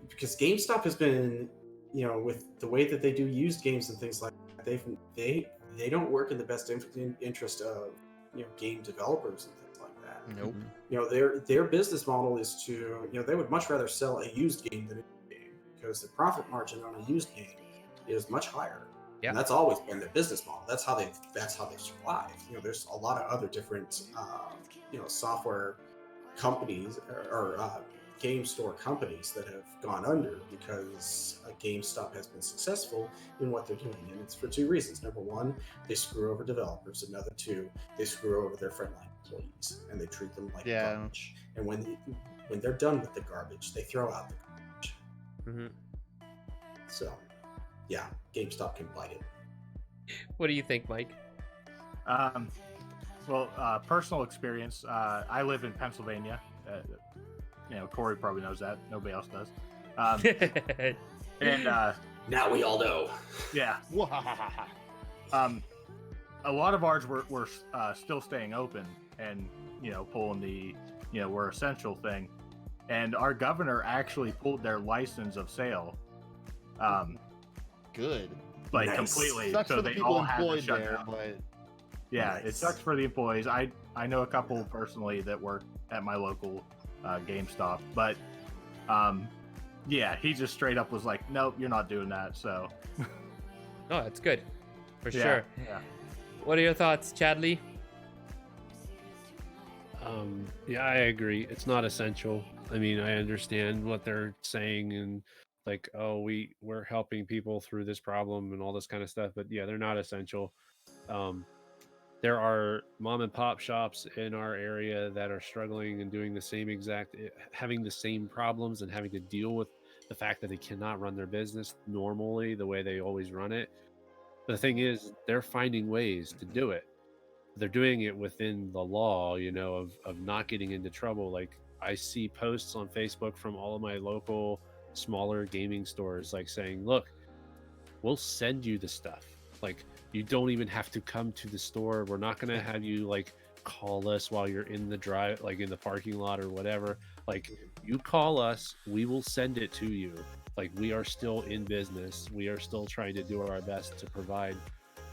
because GameStop has been, with the way that they do used games and things like that, they don't work in the best interest of game developers and things like that. Nope. Their business model is to, they would much rather sell a used game than a new game, because the profit margin on a used game is much higher. Yeah. And that's always been their business model. That's how they've survived. There's a lot of other different software companies or game store companies that have gone under because GameStop has been successful in what they're doing, and it's for two reasons. Number one, they screw over developers, and number two, they screw over their frontline employees, and they treat them like garbage. And when they're done with the garbage, they throw out the garbage. Mm-hmm. So, yeah, GameStop can bite it. What do you think, Mike? Personal experience. I live in Pennsylvania. Corey probably knows that. Nobody else does. And now we all know. Yeah. A lot of ours were still staying open and pulling the we're essential thing, and our governor actually pulled their license of sale. Good. Like Nice. Completely. Sucks So for the they people all had to employed shut there, down. but Yeah, it Nice. sucks for the employees. I know a couple personally that work at my local GameStop, but he just straight up was like, nope, you're not doing that. So Oh, that's good. For yeah, sure. Yeah. What are your thoughts, Chadley? I agree. It's not essential. I mean, I understand what they're saying and like, oh, we're helping people through this problem and all this kind of stuff, but yeah, they're not essential. There are mom and pop shops in our area that are struggling and doing the same having the same problems and having to deal with the fact that they cannot run their business normally the way they always run it. The thing is, they're finding ways to do it. They're doing it within the law, of not getting into trouble. Like, I see posts on Facebook from all of my local smaller gaming stores, like saying, look, we'll send you the stuff. Like, you don't even have to come to the store. We're not going to have you like call us while you're in the drive, like in the parking lot or whatever. Like, you call us, we will send it to you. Like, we are still in business. We are still trying to do our best to provide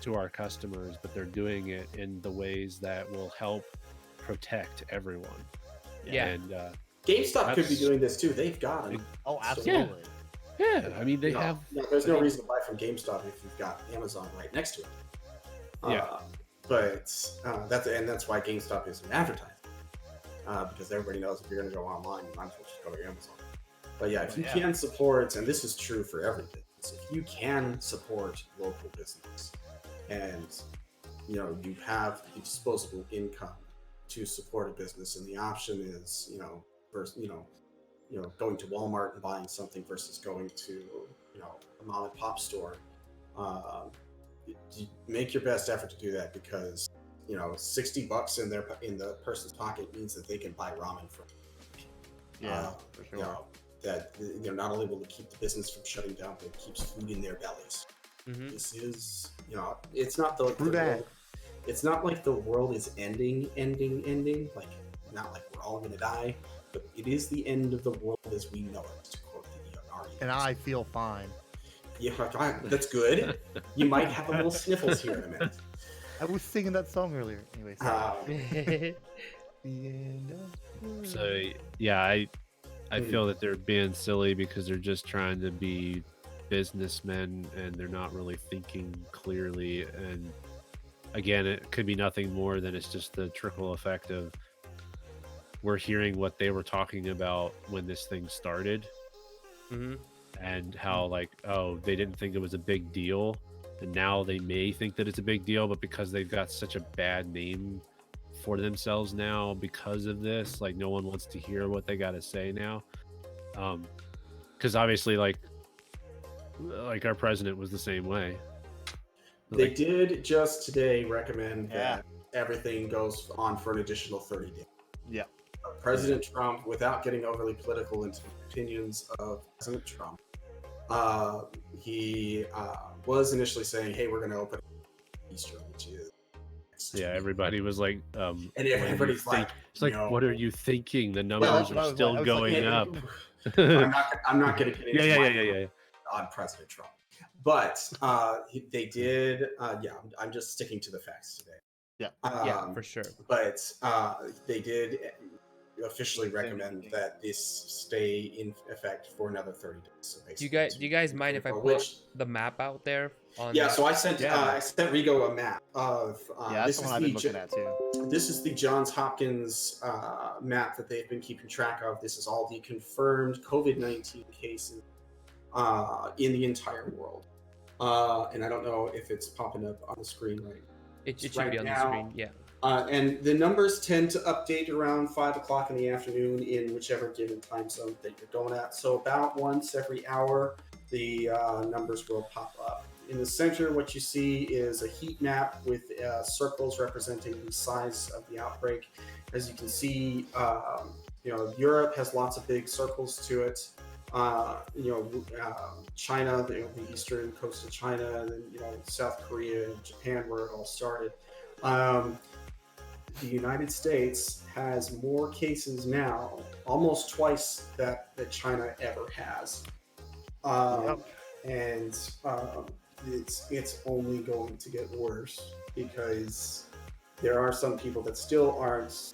to our customers, but they're doing it in the ways that will help protect everyone. Yeah. And GameStop could be That's- doing this too. They've got them. oh, absolutely. yeah, I mean, they have. There's no reason to buy from GameStop if you've got Amazon right next to it. That's why GameStop isn't advertising. Because everybody knows if you're going to go online, you might as well just go to Amazon. But yeah, if you can support, and this is true for every business, if you can support local business, and you have the disposable income to support a business, and the option is going to Walmart and buying something versus going to a mom and pop store, you make your best effort to do that, because $60 in the person's pocket means that they can buy ramen from. For sure. That not only will it keep the business from shutting down, but it keeps food in their bellies. Mm-hmm. This is it's not the True that. world, it's not like the world is ending. Like, not like we're all gonna die, but it is the end of the world as we know it, to quote the Arnie. And I feel fine. Yeah, that's good. You might have a little sniffles here in a minute. I was singing that song earlier. Anyway, sorry. The end of the So yeah, I feel that they're being silly because they're just trying to be businessmen and they're not really thinking clearly. And again, it could be nothing more than it's just the trickle effect of we're hearing what they were talking about when this thing started. Mhm. And how like, oh, they didn't think it was a big deal, and now they may think that it's a big deal, but because they've got such a bad name for themselves now because of this, like no one wants to hear what they got to say now. Because obviously like our president was the same way. They Like, did just today recommend Yeah. that everything goes on for an additional 30 days. Yeah. President Trump, without getting overly political into opinions of President Trump, he was initially saying, "Hey, we're going to open Easter," which is next yeah, week. everybody was like, and what do you everybody's think? like, It's like, no. what are you thinking? The Well, numbers that's what I are was still like. I was going like, up. I'm not going to get into Yeah. on President Trump, but they did. I'm just sticking to the facts today. Yeah. Yeah, for sure. But they did officially recommend that this stay in effect for another 30 days. So Do you guys mind if I put the map out there? Yeah, so I sent Yeah. Rigo a map of Yeah, that's the one I've been looking at too. This is the Johns Hopkins map that they've been keeping track of. This is all the confirmed COVID-19 cases in the entire world. And I don't know if it's popping up on the screen right. It should right be on the now. screen. Yeah. And the numbers tend to update around 5 o'clock in the afternoon in whichever given time zone that you're going at. So about once every hour, the numbers will pop up. In the center, what you see is a heat map with circles representing the size of the outbreak. As you can see, Europe has lots of big circles to it. China, the eastern coast of China, and then South Korea and Japan, where it all started. The United States has more cases now, almost twice that China ever has. And it's only going to get worse because there are some people that still aren't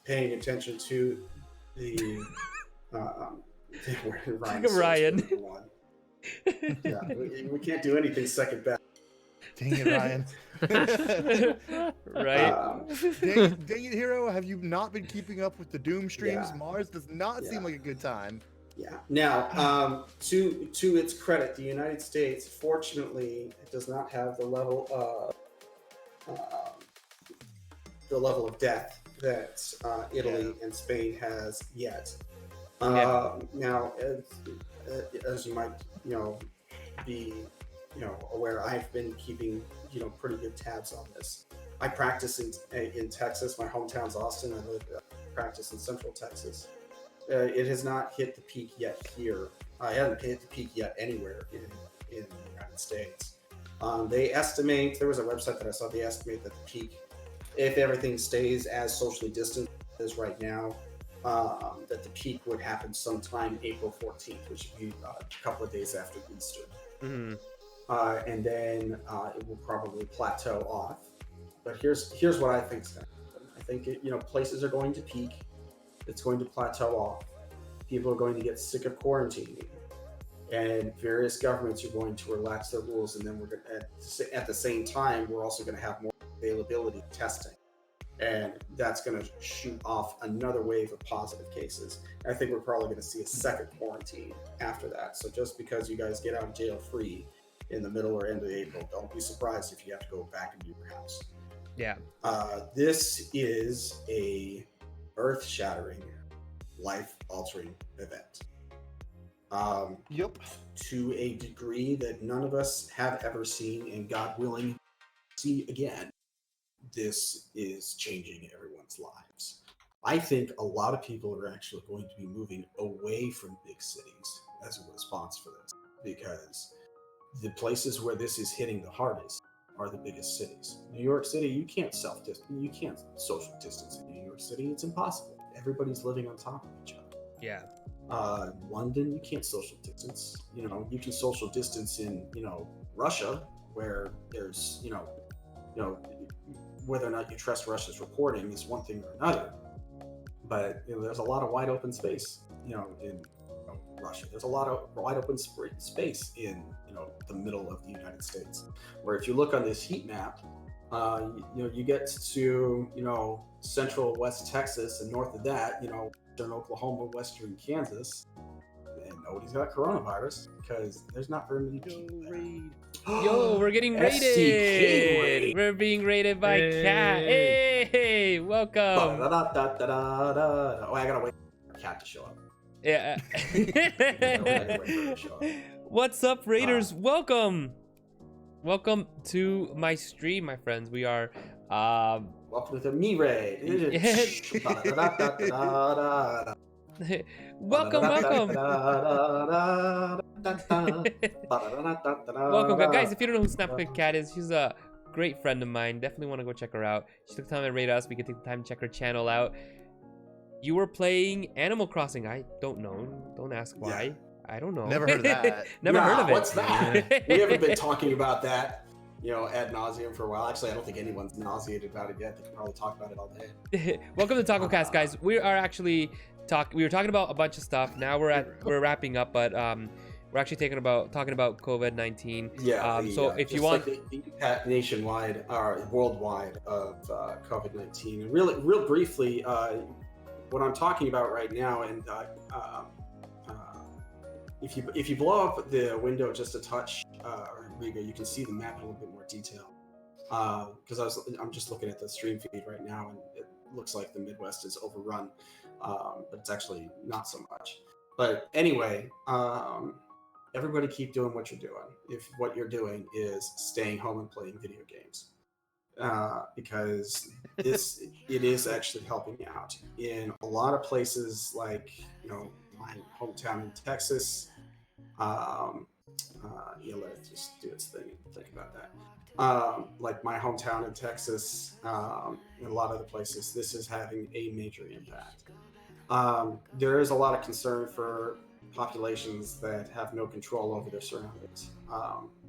paying attention to the Ryan. Yeah, we can't do anything second best. Dang it, Ryan. Right. Dang it, Hero. Have you not been keeping up with the Doom streams? Yeah. Mars does not seem like a good time. Yeah. Now, to its credit, the United States, fortunately, does not have the level of death that Italy and Spain has yet. Now, as you might be aware, I've been keeping pretty good tabs on this. I practice in Texas. My hometown's Austin. I practice in Central Texas. It has not hit the peak yet here. I haven't hit the peak yet anywhere in the United States. They estimate, there was a website that I saw, they estimate that the peak, if everything stays as socially distant as right now, that the peak would happen sometime April 14th, which would be a couple of days after Easter. Mhm. And then it will probably plateau off. But here's what I think is going to happen. I think places are going to peak. It's going to plateau off. People are going to get sick of quarantining, and various governments are going to relax their rules. And then we're going to, at the same time, we're also going to have more availability of testing, and that's going to shoot off another wave of positive cases. I think we're probably going to see a second quarantine after that. So just because you guys get out of jail free in the middle or end of April, don't be surprised if you have to go back into your house. Yeah. This is a earth-shattering, life-altering event. Yep. To a degree that none of us have ever seen, and God willing, see again. This is changing everyone's lives. I think a lot of people are actually going to be moving away from big cities as a response for this, because the places where this is hitting the hardest are the biggest cities. New York City, you can't social distance in New York City. It's impossible. Everybody's living on top of each other. Yeah. London, you can't social distance. You know, you can social distance in, you know, Russia, where there's, you know, whether or not you trust Russia's reporting is one thing or another. But you know, there's a lot of wide open space, you know, in Russia. There's a lot of wide open space in, you know, the middle of the United States. Where if you look on this heat map, you know, you get to, you know, central West Texas, and north of that, you know, western Oklahoma, western Kansas, and nobody's got coronavirus because there's not very many people there. Yo, we're getting rated. STK raid. We're being rated by Cat. Hey, welcome. Oh, I gotta wait for Cat to show up. Yeah. I gotta wait for her to show up. What's up, Raiders? Welcome. Welcome to my stream, my friends. We are Welcome to the Me Raid. welcome. Welcome, guys. If you don't know who Snapchat Cat is, she's a great friend of mine. Definitely want to go check her out. She took time to rate us. We can take the time to check her channel out. You were playing Animal Crossing. I don't know. Don't ask why. Yeah. I don't know. Never heard of that. Never heard of it. What's that? We haven't been talking about that, you know, ad nauseum for a while. Actually, I don't think anyone's nauseated about it yet. They can probably talk about it all day. Welcome to TacoCast, guys. We are actually we were talking about a bunch of stuff. Now we're wrapping up, but we're actually talking about COVID-19. Yeah. So if you want, like the impact nationwide or worldwide of COVID-19, and real briefly, what I'm talking about right now, and if you blow up the window just a touch, Riga, you can see the map in a little bit more detail. Because I'm just looking at the stream feed right now, and it looks like the Midwest is overrun, but it's actually not so much. But anyway, everybody keep doing what you're doing. If what you're doing is staying home and playing video games, because it is actually helping out in a lot of places, like, you know, my hometown in Texas. Yeah, let it just do its thing and think about that. Like my hometown in Texas, and a lot of other places, this is having a major impact. There is a lot of concern for populations that have no control over their surroundings.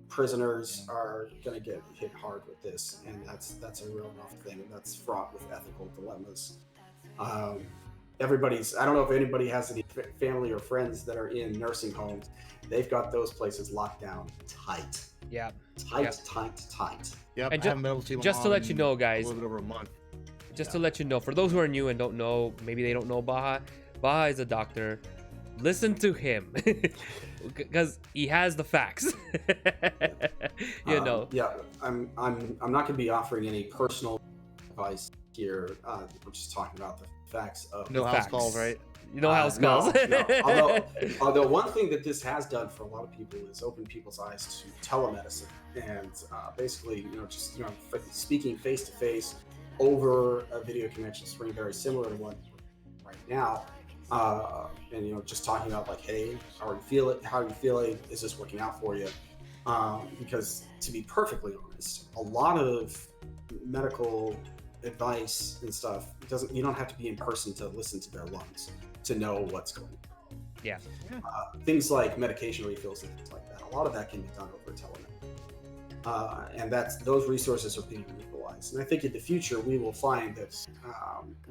Prisoners are going to get hit hard with this, and that's a real rough thing, and that's fraught with ethical dilemmas. I don't know if anybody has any family or friends that are in nursing homes. They've got those places locked down tight. yeah. Tight. Yep. And I haven't been able to just to let you know, a guys, little bit over a month. just to let you know, for those who are new and don't know, maybe they don't know Baha. Baha is a doctor. Listen to him, because he has the facts. You know. Yeah, I'm not going to be offering any personal advice here. We're just talking about the facts of No the house facts. calls, right? You know how it No, smells. no. Although one thing that this has done for a lot of people is open people's eyes to telemedicine, and basically, you know, just, you know, speaking face to face over a video connection screen, very similar to one right now. And, you know, just talking about, like, hey, how are you feeling? Is this working out for you? Because to be perfectly honest, a lot of medical advice and stuff, you don't have to be in person to listen to their lungs to know what's going on. Yeah. Things like medication refills and things like that, a lot of that can be done over telemedicine. And those resources are being utilized. And I think in the future we will find that,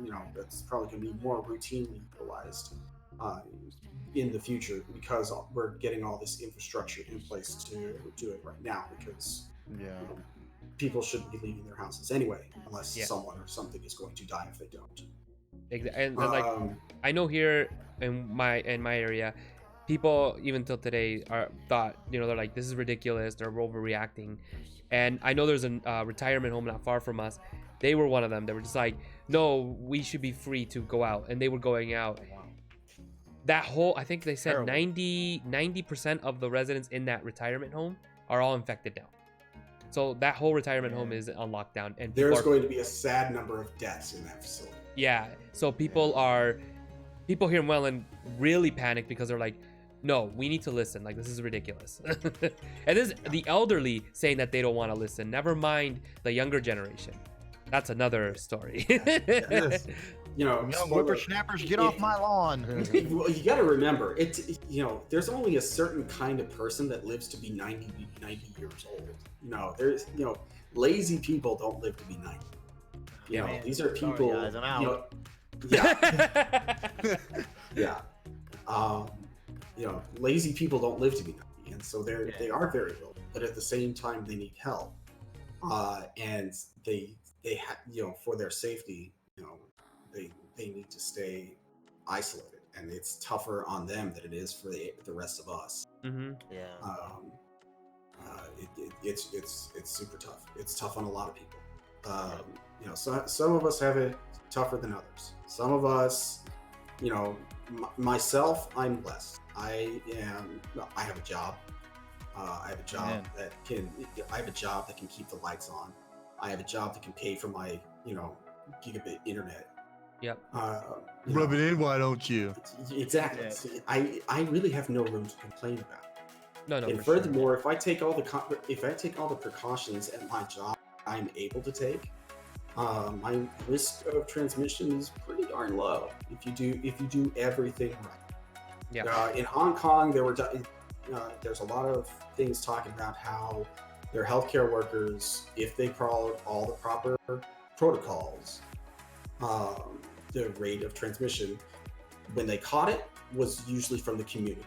you know, that's probably going to be more routinely utilized in the future, because we're getting all this infrastructure in place to do it right now, because Yeah. you know, people shouldn't be leaving their houses anyway, unless Yeah. someone or something is going to die if they don't. And like, I know here in my area, people even till today thought, you know, they're like, this is ridiculous, they're overreacting. And I know there's a retirement home not far from us. They were one of them. They were just like, no, we should be free to go out, and they were going out. That whole, I think they said Terrible. 90% of the residents in that retirement home are all infected now. So that whole retirement home is on lockdown, and There's going to be a sad number of deaths in that facility. yeah. So people here in Welland really panic, because they're like, no, we need to listen. Like, this is ridiculous. And this the elderly saying that they don't want to listen. Never mind the younger generation. That's another story. Yes. You know, Young spoiler- whippersnappers, get off my lawn. Well, you got to remember, there's only a certain kind of person that lives to be 90 years old. There's, lazy people don't live to be 90. Man, These are sorry, people. guys, I'm out. Yeah. Lazy people don't live to be 90, and so they are very ill. But at the same time, they need help, and they for their safety, they need to stay isolated, and it's tougher on them than it is for the rest of us. Mm-hmm. Yeah. It's super tough. It's tough on a lot of people. So some of us have it tougher than others. Some of us, myself, I'm blessed. I have a job. I have a job that can keep the lights on. I have a job that can pay for my, gigabit internet. Yep. Rub it in, why don't you? Exactly. Yeah. See, I really have no room to complain about. No, And for furthermore, if I take all the precautions at my job I'm able to take, my risk of transmission is pretty darn low if you do everything right. Yeah. In Hong Kong, there's a lot of things talking about how their healthcare workers, if they followed all the proper protocols, the rate of transmission when they caught it was usually from the community.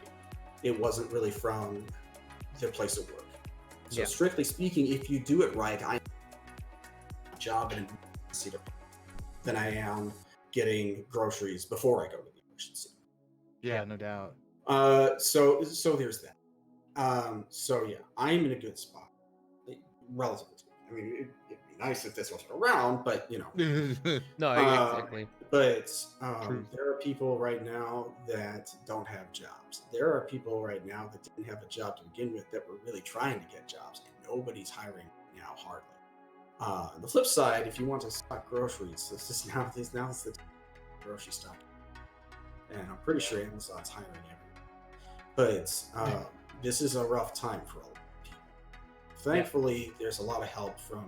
It wasn't really from their place of work. So strictly speaking, if you do it right, I'm a job in an emergency department than I am getting groceries before I go to the emergency. Yeah, no doubt. So there's that. I'm in a good spot, relatively speaking. I mean, it'd be nice if this wasn't around, but No, exactly. But there are people right now that don't have jobs. There are people right now that didn't have a job to begin with that were really trying to get jobs, and nobody's hiring now, hardly. On the flip side, if you want to stock groceries, this is now the grocery stock, and I'm pretty sure Amazon's hiring everyone. But this is a rough time for a lot of people. Thankfully, there's a lot of help from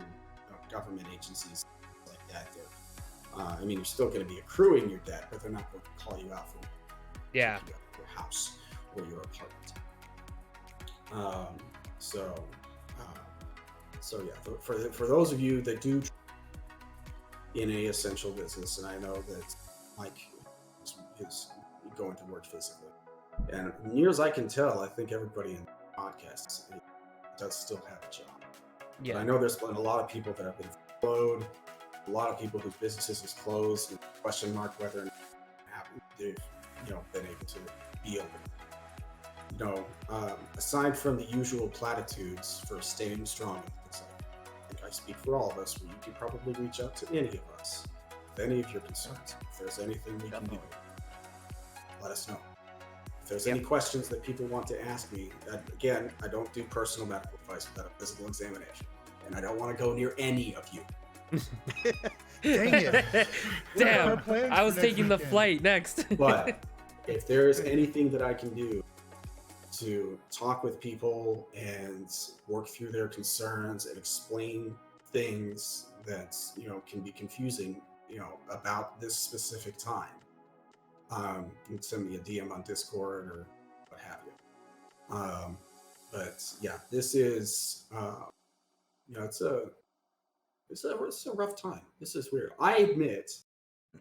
government agencies like that. You're still going to be accruing your debt, but they're not going to call you out for Yeah. your house or your apartment. For those of you that do in a essential business, and I know that Mike is going to work physically, and near as I can tell, I think everybody in the podcast does still have a job. Yeah. But I know there's been a lot of people that have been furloughed, a lot of people whose businesses is closed, and question mark whether or not they've been able to be open. Aside from the usual platitudes for staying strong, I think I speak for all of us, where you can probably reach out to any of us with any of your concerns. If there's anything we can do, let us know. If there's any questions that people want to ask me, again, I don't do personal medical advice without a physical examination, and I don't want to go near any of you. Dang it. Damn, I was taking the flight next. But if there's anything that I can do to talk with people and work through their concerns and explain things that can be confusing about this specific time, you can send me a DM on Discord or what have you. But yeah, this is it's a rough time. This is weird. I admit,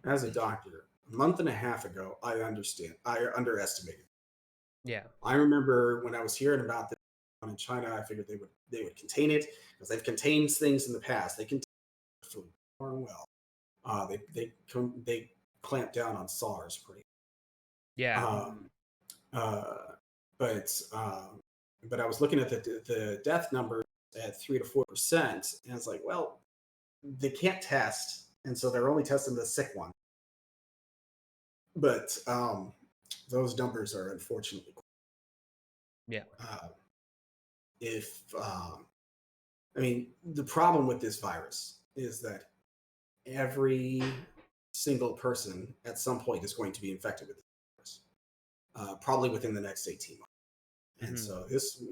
as a doctor, a month and a half ago, I underestimated. Yeah. I remember when I was hearing about this in China, I figured they would contain it because they've contained things in the past. They contain food darn well. They clamped down on SARS pretty. Yeah. But I was looking at the death numbers at 3 to 4%, and it's like, well, they can't test, and so they're only testing the sick one. But those numbers are unfortunately. Yeah. The problem with this virus is that every single person at some point is going to be infected with this probably within the next 18 months. And Mhm. so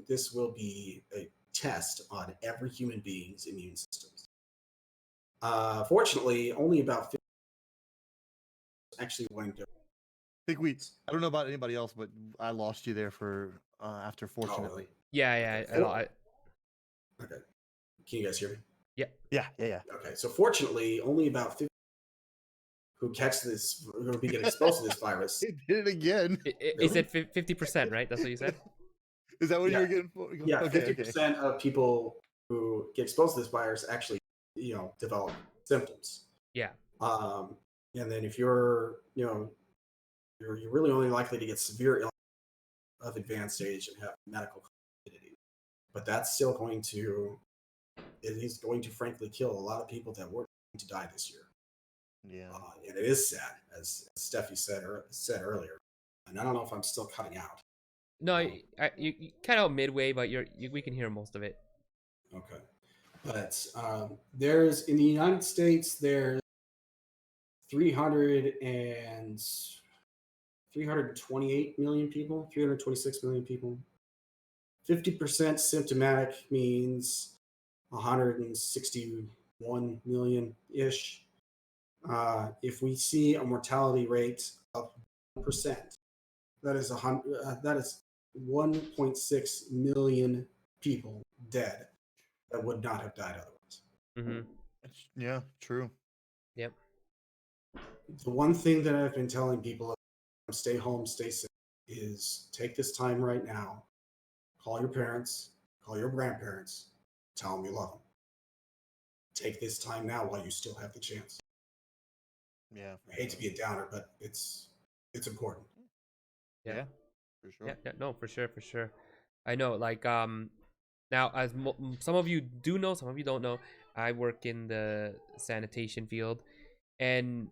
this will be a test on every human being's immune systems. Fortunately, only about 50 actually went. I don't know about anybody else, but I lost you there for after fortunately. Yeah. Okay. Okay. Can you guys hear me? Yeah. Okay. So fortunately, only about 50 who catch this, who will be getting exposed to this virus. He did it again. He said 50%, right? That's what you said? Is that what Yeah. you were getting for? Yeah, Okay. 50% of people who get exposed to this virus actually, develop symptoms. Yeah. And then if you're really only likely to get severe illness of advanced age and have medical comorbidity. But that's still it is going to frankly kill a lot of people that were going to die this year. Yeah. And it is sad, as Stephie said earlier. And I don't know if I'm still cutting out. No, you cut out midway, but we can hear most of it. Okay. But there's, in the United States, there's 328 million people, 326 million people. 50% symptomatic means 161 million-ish. If we see a mortality rate of 1%, that is 1.6 million people dead that would not have died otherwise. Mm-hmm. Yeah, true. Yep. The one thing that I've been telling people, stay home, stay safe, is take this time right now. Call your parents, call your grandparents, tell them you love them. Take this time now while you still have the chance. Yeah. I hate to be a downer, but it's important. Yeah. For sure. Yeah, no, for sure. I know, like, now, as some of you do know, some of you don't know, I work in the sanitation field, and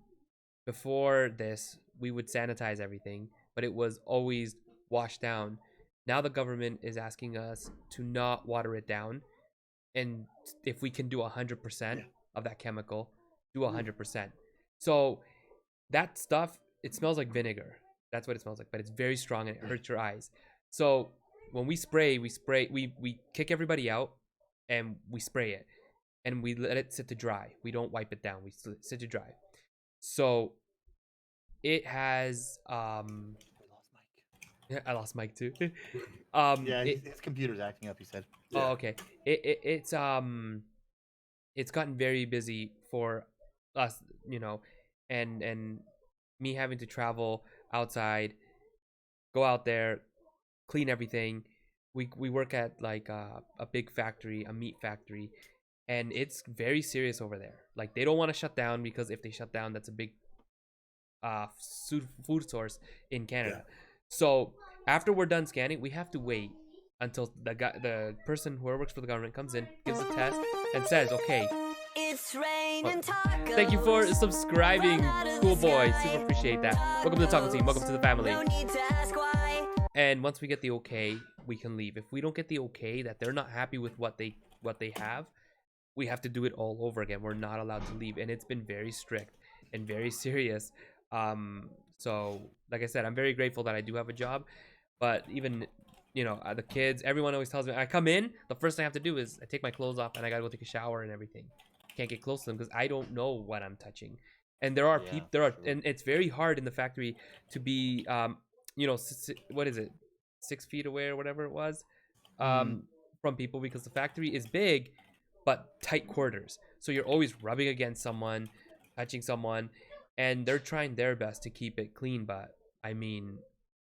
before this, we would sanitize everything, but it was always washed down. Now the government is asking us to not water it down, and if we can do 100% of that chemical, do 100%. So that stuff, it smells like vinegar. That's what it smells like, but it's very strong and it hurts your eyes. So when we kick everybody out and we spray it and we let it sit to dry. We don't wipe it down. We sit to dry. So it has I lost Mike too. Yeah, his computer's acting up, he said. Oh, okay. It's gotten very busy for us, and me having to travel outside, go out there, clean everything. We work at like a big factory, a meat factory, and it's very serious over there. Like they don't want to shut down because if they shut down, that's a big food source in Canada. Yeah. So after we're done scanning, we have to wait until the person who works for the government comes in, gives a test, and says, okay. It's raining tacos. Thank you for subscribing, cool boy. Super appreciate that. Welcome to the TacoTeam. Welcome to the family. No need to ask why. And once we get the okay, we can leave. If we don't get the okay that they're not happy with what they have, we have to do it all over again. We're not allowed to leave, and it's been very strict and very serious. So like I said, I'm very grateful that I do have a job, but even the kids, everyone always tells me I come in, the first thing I have to do is I take my clothes off and I gotta go take a shower and everything. Can't get close to them because I don't know what I'm touching. And there are and it's very hard in the factory to be what is it, 6 feet away or whatever it was from people, because the factory is big but tight quarters, so you're always rubbing against someone, touching someone, and they're trying their best to keep it clean, but I mean,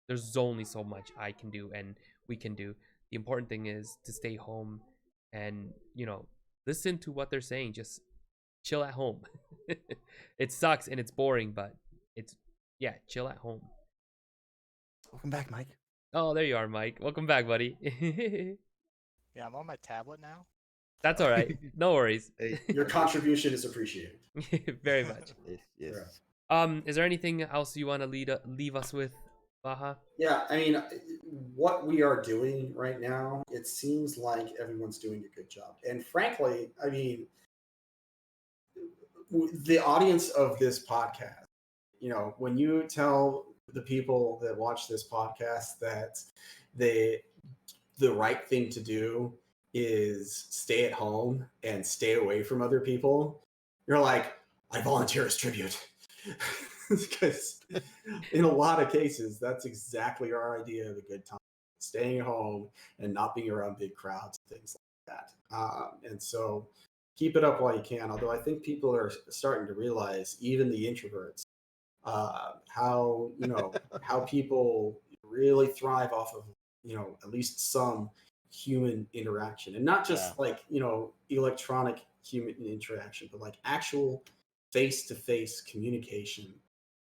there's only so much I can do and we can do. The important thing is to stay home and listen to what they're saying. Just chill at home. It sucks and it's boring, but chill at home. Welcome back, Mike. Oh, there you are, Mike. Welcome back, buddy. Yeah, I'm on my tablet now. That's all right. No worries. Your contribution is appreciated. Very much. Yes. Is there anything else you want to leave us with, Baha? Yeah, I mean, what we are doing right now, it seems like everyone's doing a good job. And frankly, I mean, the audience of this podcast, when you tell the people that watch this podcast that the right thing to do is stay at home and stay away from other people, you're like, I volunteer as tribute. Because in a lot of cases, that's exactly our idea of a good time. Staying at home and not being around big crowds, things like that. And so keep it up while you can. Although I think people are starting to realize, even the introverts, how how people really thrive off of at least some human interaction, and not just like electronic human interaction, but like actual face-to-face communication.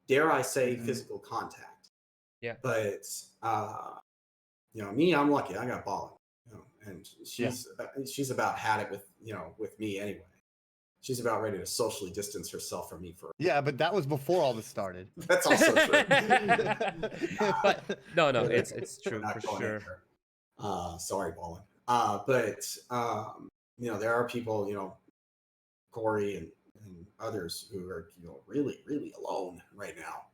Dare I say physical contact? Yeah. But me, I'm lucky. I got Ballin, and she's about had it with me anyway. She's about ready to socially distance herself from me for. Yeah, but that was before all this started. That's also true. But no, it's true for sure. Sorry, Ballin. But there are people, Corey and others who are really, really alone right now.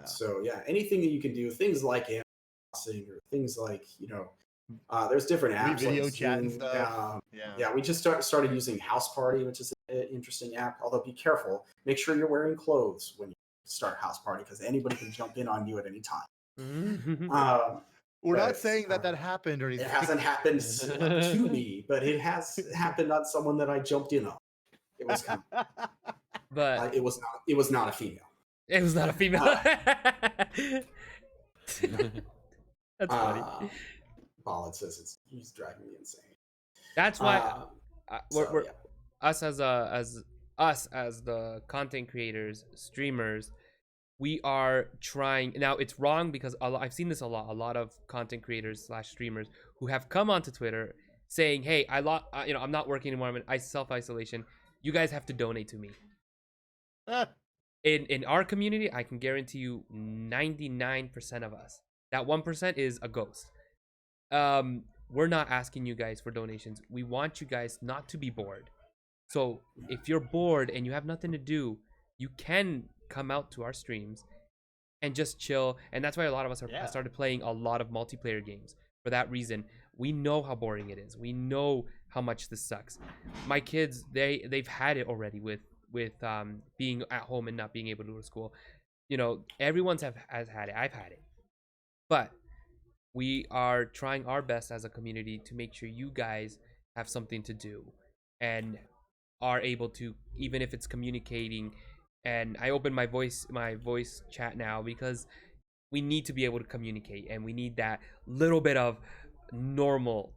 So yeah, anything that you can do, things like Animal Crossing or things like there's different apps, video like chat and Zoom. stuff. Yeah, we just started using House Party, which is an interesting app. Although be careful, make sure you're wearing clothes when you start House Party, because anybody can jump in on you at any time. We're not saying that happened or anything. It hasn't happened to me, but it has happened on someone that I jumped in on. It was kind of, but it was not a female. It was not a female. That's funny. Ballin says he's driving me insane. That's why us as the content creators, streamers, we are trying. Now it's wrong because I've seen this a lot. A lot of content creators / streamers who have come onto Twitter saying, "Hey, I'm not working anymore. I'm in self-isolation. You guys have to donate to me." In our community, I can guarantee you 99% of us. That 1% is a ghost. We're not asking you guys for donations. We want you guys not to be bored. So if you're bored and you have nothing to do, you can come out to our streams and just chill. And that's why a lot of us have started playing a lot of multiplayer games. For that reason, we know how boring it is. We know how much this sucks. My kids, they've had it already with being at home and not being able to go to school. Everyone's has had it. I've had it. But we are trying our best as a community to make sure you guys have something to do and are able to, even if it's communicating. And I open my voice chat now because we need to be able to communicate, and we need that little bit of normal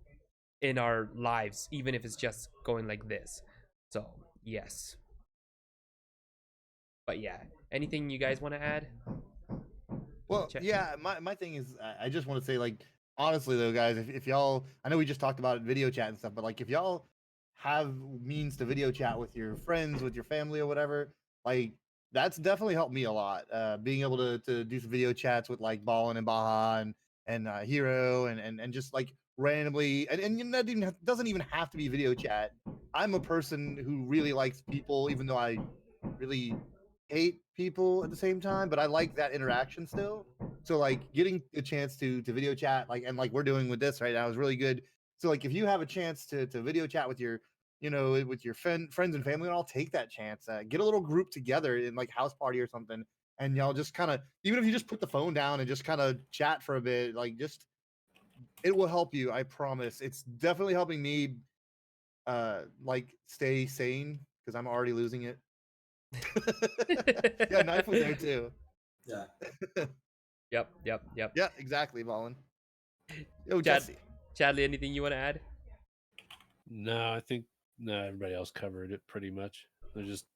in our lives, even if it's just going like this. So yes. But yeah, anything you guys want to add? Well, yeah, my thing is, I just want to say, like, honestly though, guys, if y'all, I know we just talked about video chat and stuff, but like, if y'all have means to video chat with your friends, with your family or whatever, like, that's definitely helped me a lot. Being able to do some video chats with like Ballin and Baja and Hero and just like randomly, and that doesn't even have to be video chat. I'm a person who really likes people, even though I really hate people at the same time, but I like that interaction still. So like getting a chance to video chat, like, and like we're doing with this right now, is really good. So like if you have a chance to video chat with your with your friends and family, and I'll take that chance. Get a little group together in like House Party or something, and y'all just kind of, even if you just put the phone down and just kind of chat for a bit, like, just, it will help you. I promise. It's definitely helping me like stay sane, because I'm already losing it. Yeah, Knife was there too. Yeah. Yep. Yeah, exactly, Ballin. Yo, Chadley, anything you want to add? No, I think everybody else covered it pretty much. They're just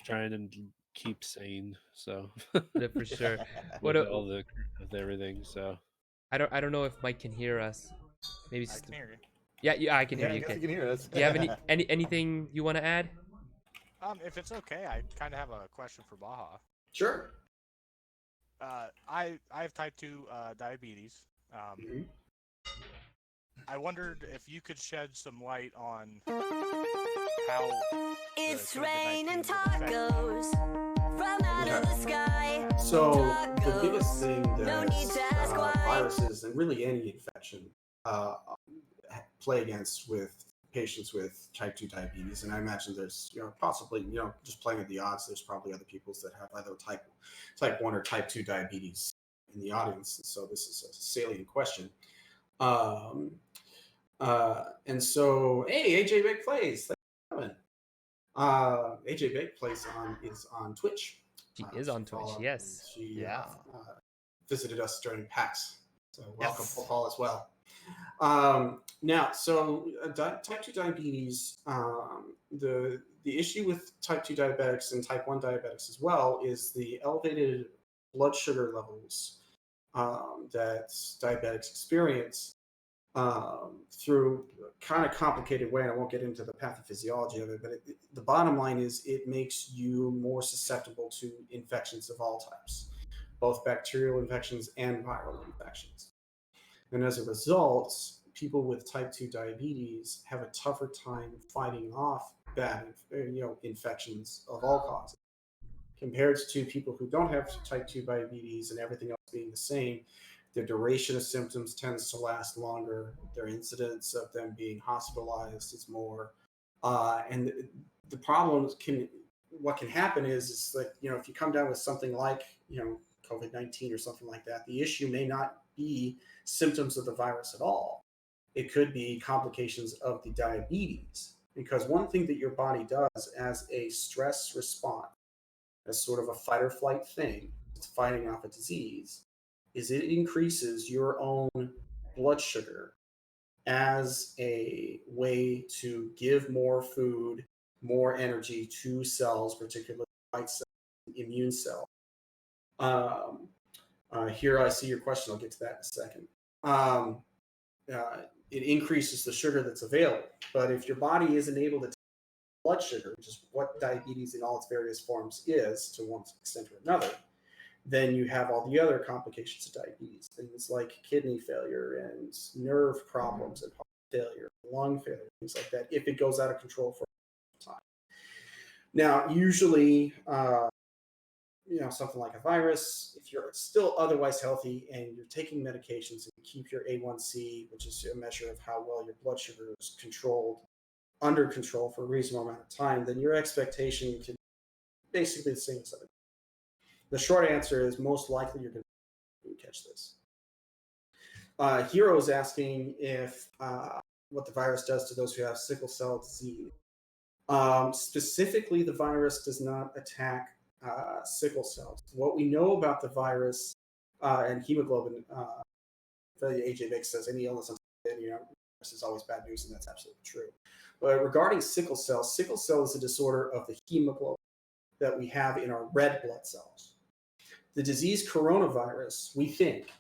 trying to keep sane, so For sure. with everything. So I don't know if Mike can hear us. Maybe I can hear you. Yeah, I can hear Yeah, you. I guess you can hear us. Do you have anything you want to add? If it's okay, I kind of have a question for Baja. Sure. I have type 2 diabetes. I wondered if you could shed some light on how It's the COVID-19 raining would affect- tacos from out of the sky. So the tacos. biggest thing No that need to ask why. viruses and really any infection play against with patients with type 2 diabetes, and I imagine there's possibly just playing with the odds, there's probably other people that have either type 1 or type 2 diabetes in the audience, and so this is a salient question. And so, hey, AJ Bake Plays, thanks for coming. AJ Bake Plays is on Twitch. She is on Twitch, yes. She visited us during PAX, so welcome, Paul, as well. Now, so type 2 diabetes, the issue with type 2 diabetics and type 1 diabetics as well is the elevated blood sugar levels that diabetics experience through kind of complicated way, and I won't get into the pathophysiology of it, but the bottom line is it makes you more susceptible to infections of all types, both bacterial infections and viral infections. And as a result, people with type 2 diabetes have a tougher time fighting off bad infections of all causes compared to people who don't have type 2 diabetes and everything else being the same. Their duration of symptoms tends to last longer. Their incidence of them being hospitalized is more. And the problems what can happen is like, if you come down with something like, COVID-19 or something like that, the issue may not be symptoms of the virus at all. It could be complications of the diabetes, because one thing that your body does as a stress response, as sort of a fight or flight thing, it's fighting off a disease, is it increases your own blood sugar as a way to give more food, more energy to cells, particularly white cells, immune cells. Here I see your question. I'll get to that in a second. It increases the sugar that's available, but if your body isn't able to take blood sugar, which is what diabetes in all its various forms is to one extent or another, then you have all the other complications of diabetes, things like kidney failure and nerve problems and heart failure, lung failure, things like that, if it goes out of control for a time. Now, usually, something like a virus, if you're still otherwise healthy and you're taking medications and you keep your A1C, which is a measure of how well your blood sugar is under control for a reasonable amount of time, then your expectation can basically the same as other. The short answer is most likely you're going to catch this. Hero is asking if what the virus does to those who have sickle cell disease. Specifically, the virus does not attack sickle cells. What we know about the virus and hemoglobin, the AJ Vick says any illness this is always bad news, and that's absolutely true. But regarding sickle cell is a disorder of the hemoglobin that we have in our red blood cells. The disease coronavirus, we think,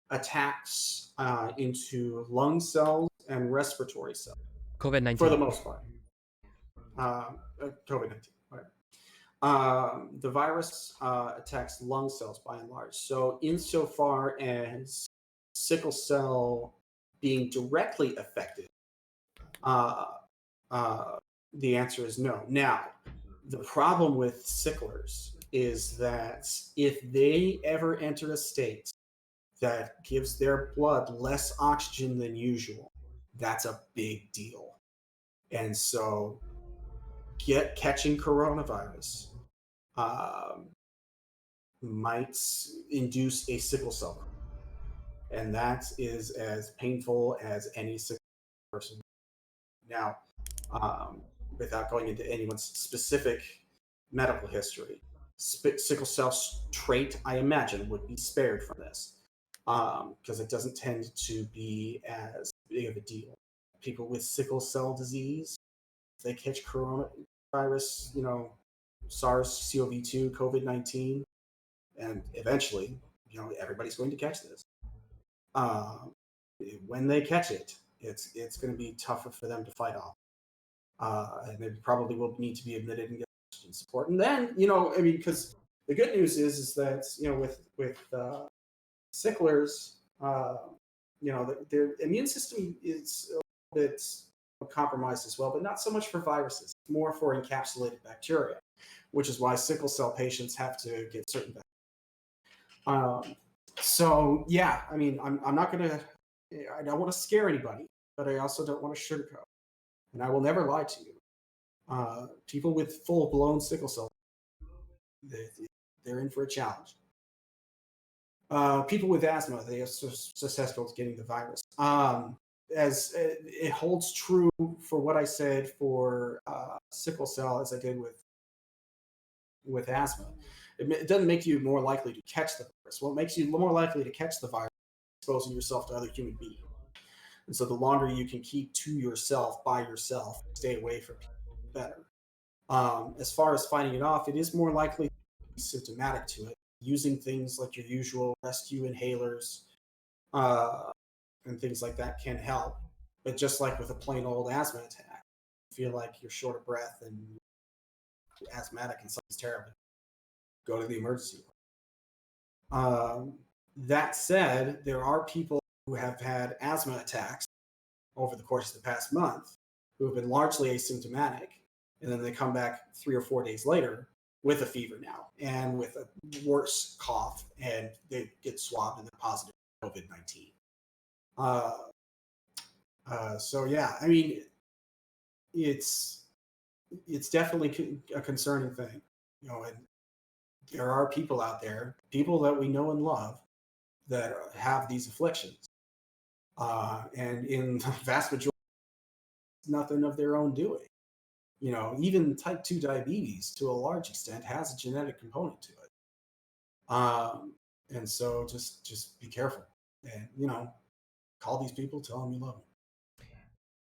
attacks into lung cells and respiratory cells. COVID-19. For the most part. COVID-19, whatever. The virus attacks lung cells by and large. So insofar as sickle cell being directly affected, the answer is no. Now, the problem with sicklers is that if they ever enter a state that gives their blood less oxygen than usual, that's a big deal. And so catching coronavirus might induce a sickle cell. And that is as painful as any sickle person. Now, without going into anyone's specific medical history, sickle cell trait, I imagine, would be spared from this because it doesn't tend to be as big of a deal. People with sickle cell disease, if they catch coronavirus, SARS-CoV-2, COVID-19, and eventually, everybody's going to catch this. When they catch it, it's going to be tougher for them to fight off. And they probably will need to be admitted and get support. And then, because the good news is that, with sicklers, their immune system is a little bit compromised as well, but not so much for viruses, more for encapsulated bacteria, which is why sickle cell patients have to get certain So yeah, I mean, I'm not gonna. I don't want to scare anybody, but I also don't want to sugarcoat, and I will never lie to you. People with full blown sickle cell, they, they're in for a challenge. People with asthma, they are susceptible to getting the virus. As it holds true for what I said for sickle cell as I did with asthma. It doesn't make you more likely to catch the virus. What makes you more likely to catch the virus is exposing yourself to other human beings. And so the longer you can keep to yourself, by yourself, stay away from people, the better. As far as fighting it off, it is more likely to be symptomatic to it. Using things like your usual rescue inhalers and things like that can help. But just like with a plain old asthma attack, you feel like you're short of breath and you're asthmatic and something's terrible, go to the emergency room. That said, there are people who have had asthma attacks over the course of the past month who have been largely asymptomatic, and then they come back 3 or 4 days later with a fever now and with a worse cough, and they get swabbed and they're positive for COVID-19. So yeah, I mean, it's definitely a concerning thing, you know, and there are people out there, people that we know and love, that have these afflictions, and in the vast majority, it's nothing of their own doing. You know, even type 2 diabetes, to a large extent, has a genetic component to it. And so just be careful, and you know, call these people, tell them you love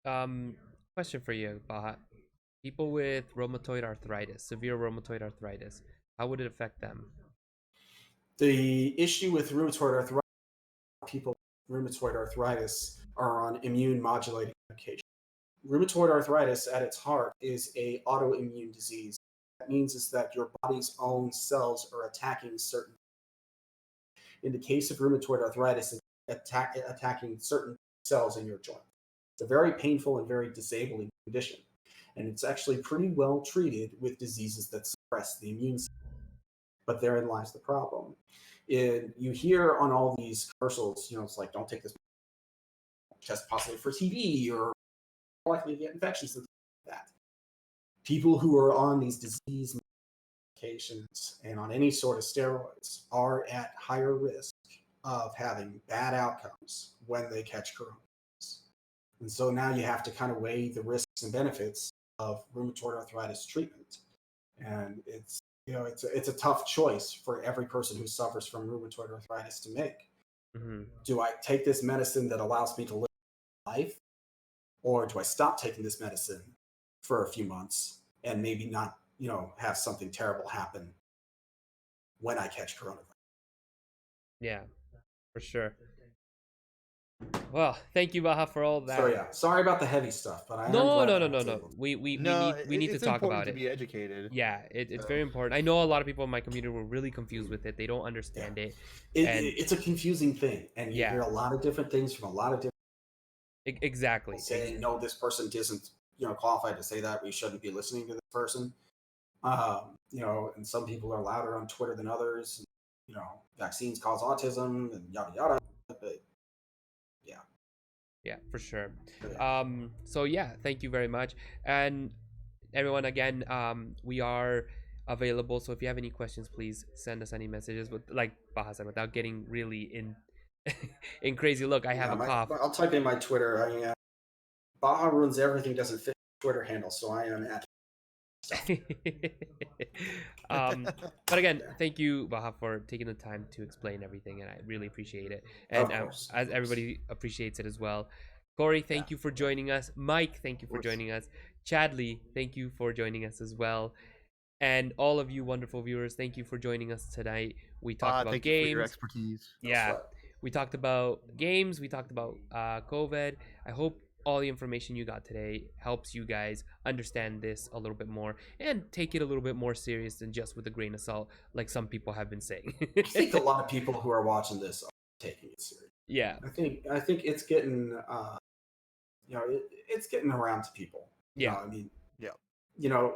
them. Question for you, Baha. People with rheumatoid arthritis, severe rheumatoid arthritis, how would it affect them? The issue with rheumatoid arthritis, people with rheumatoid arthritis are on immune modulating medication. Rheumatoid arthritis at its heart is a autoimmune disease. That means is that your body's own cells are attacking certain. In the case of rheumatoid arthritis, it's attacking certain cells in your joint. It's a very painful and very disabling condition, and it's actually pretty well treated with diseases that suppress the immune system. But therein lies the problem. You hear on all these commercials, you know, it's like, don't take this, test positive for TB, or likely to get infections and like that. People who are on these disease medications and on any sort of steroids are at higher risk of having bad outcomes when they catch coronavirus. And so now you have to kind of weigh the risks and benefits of rheumatoid arthritis treatment. And it's, you know, it's a tough choice for every person who suffers from rheumatoid arthritis to make. Mm-hmm. Do I take this medicine that allows me to live life, or do I stop taking this medicine for a few months and maybe not, you know, have something terrible happen when I catch coronavirus? Yeah, for sure. Well, thank you, Baha, for all that. So yeah, sorry about the heavy stuff, but I am No. glad I was able to- We No, need to it's talk important about to it. be educated. Yeah, it's very important. I know a lot of people in my community were really confused with it. They don't understand it. And It's a confusing thing, and you Yeah. hear a lot of different things from a lot of different exactly. people saying, no, this person isn't, you know, qualified to say that. We shouldn't be listening to this person. You know, and some people are louder on Twitter than others. You know, vaccines cause autism and yada yada. But yeah. Yeah, for sure. Yeah. So yeah, thank you very much. And everyone, again, we are available. So if you have any questions, please send us any messages. With, like Baha said, without getting really in crazy. Look, I have a cough. I'll type in my Twitter. Baha ruins everything doesn't fit Twitter handle, so I am at. But again, thank you, Baha, for taking the time to explain everything, and I really appreciate it. And as everybody appreciates it as well. Corey, thank you for joining us. Mike, thank you for joining us. Chadley, thank you for joining us as well. And all of you wonderful viewers, thank you for joining us tonight. We talked about thank games. you for your expertise. Yeah, we talked about games. We talked about COVID. I hope all the information you got today helps you guys understand this a little bit more and take it a little bit more serious than just with a grain of salt, like some people have been saying. I think a lot of people who are watching this are taking it serious. Yeah, I think it's getting, you know, it's getting around to people. Yeah, you know, I mean, yeah, you know,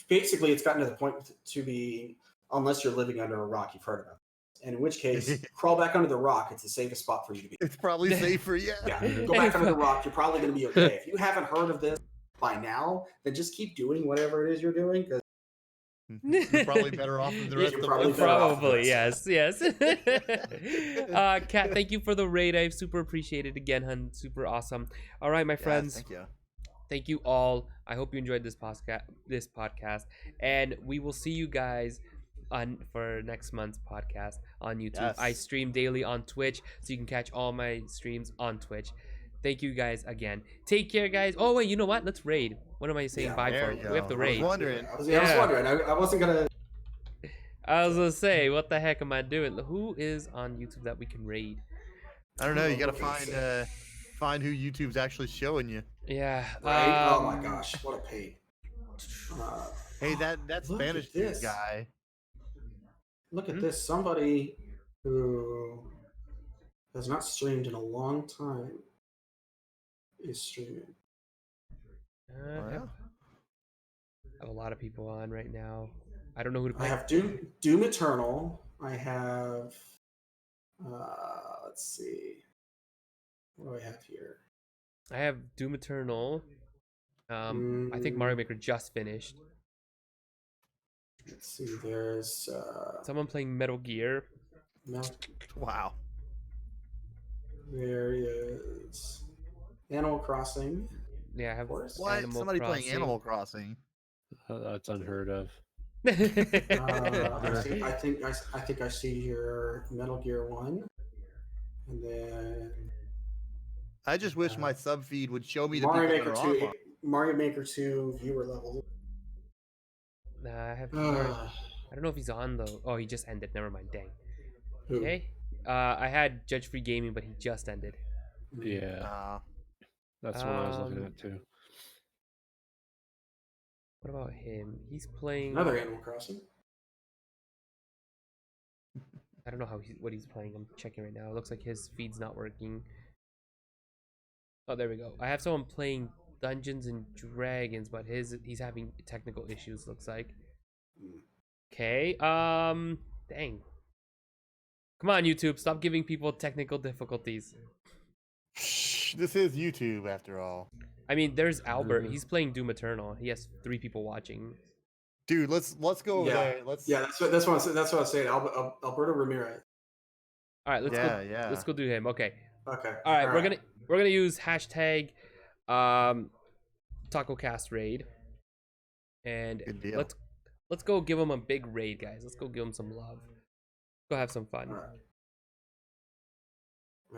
basically it's gotten to the point to be, unless you're living under a rock, you've heard about it. And in which case, crawl back under the rock. It's the safest spot for you to be. It's probably safer, yeah. Yeah, go back under the rock. You're probably going to be okay. If you haven't heard of this by now, then just keep doing whatever it is you're doing. Because You're probably better off than the rest of probably us. better off. Probably, yes. Kat, thank you for the raid. I super appreciate it again, hun. Super awesome. All right, my Yes, friends. thank you. Thank you all. I hope you enjoyed this podcast, and we will see you guys for next month's podcast on YouTube. Yes. I stream daily on Twitch, so you can catch all my streams on Twitch. Thank you guys again. Take care, guys. Oh wait, you know what? Let's raid. What am I saying? Bye there for? you We have to go. raid. I was wondering. I was wondering. I wasn't going to. I was gonna say, what the heck am I doing? Who is on YouTube that we can raid? I don't know. You gotta find who YouTube's actually showing you. Yeah. Right? Oh my gosh, what a pain. Hey, that Look at Spanish this. guy. Look at this. Somebody who has not streamed in a long time is streaming. Oh, yeah. I have a lot of people on right now. I don't know who to I pick. have Doom Eternal. I have let's see. What do I have here? I have Doom Eternal. I think Mario Maker just finished. Let's see, there's Someone playing Metal Gear. Wow. there is Animal Crossing. Yeah, I have What? Animal Somebody Crossing. playing Animal Crossing. That's unheard of. I think I see here Metal Gear 1. And then I just wish my sub feed would show me the Mario people Maker that are 2 on. Mario Maker 2 viewer level. Nah, I have. I don't know if he's on though. Oh, he just ended. Never mind. Dang. Who? Okay. I had Judge Free Gaming, but he just ended. Yeah, that's what I was looking at too. What about him? He's playing. Another Animal Crossing. I don't know what he's playing. I'm checking right now. It looks like his feed's not working. Oh, there we go. I have someone playing Dungeons and Dragons, but he's having technical issues. Looks like. Okay. Dang. Come on, YouTube. Stop giving people technical difficulties. This is YouTube after all. I mean, there's Albert. He's playing Doom Eternal. He has 3 people watching. Dude, let's go over there. Let's. Yeah, that's what I was saying. Alberto Ramirez. All right, let's go. Yeah. Let's go do him. Okay. Okay. All right, we're gonna use hashtag TacoCast raid, and Good deal. let's go give him a big raid, guys. Let's go give him some love. Go have some fun. All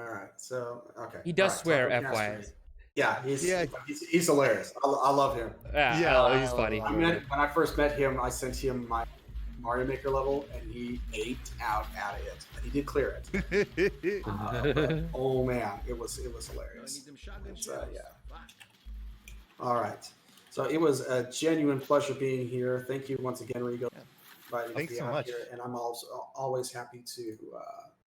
right. So okay. He does All right, swear, TacoCast FYI. raid. Yeah, he's hilarious. I love him. Yeah, he's funny. When I first met him, I sent him my Mario Maker level, and he aped out of it. And he did clear it. But, oh man, it was hilarious. Yeah. All right. So it was a genuine pleasure being here. Thank you once again, Rigo. Thanks so much. Here, and I'm also always happy to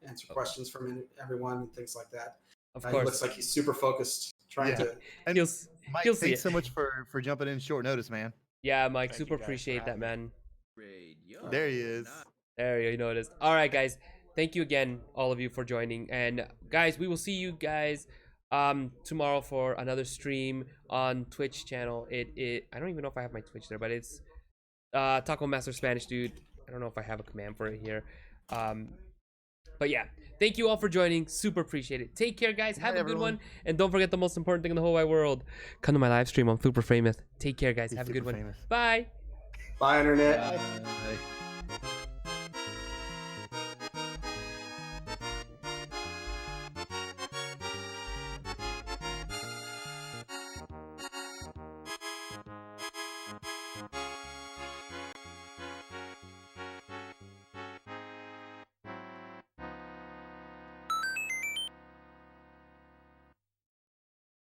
answer questions from everyone and things like that. Of He course. looks like he's super focused, trying to. And You'll Mike, you'll see thanks it. so much for jumping in short notice, man. Yeah, Mike, Thank super you guys for appreciate that, having man. There he is. There you noticed. All right, guys. Thank you again, all of you, for joining. And guys, we will see you guys tomorrow for another stream on Twitch channel. I don't even know if I have my Twitch there, but it's Taco Master Spanish Dude. I don't know if I have a command for it here. But yeah, thank you all for joining. Super appreciate it. Take care, guys. Have a good one. And don't forget the most important thing in the whole wide world. Come to my live stream. I'm super famous. Take care, guys. Have a good one. Famous. Bye. Bye, internet. Bye.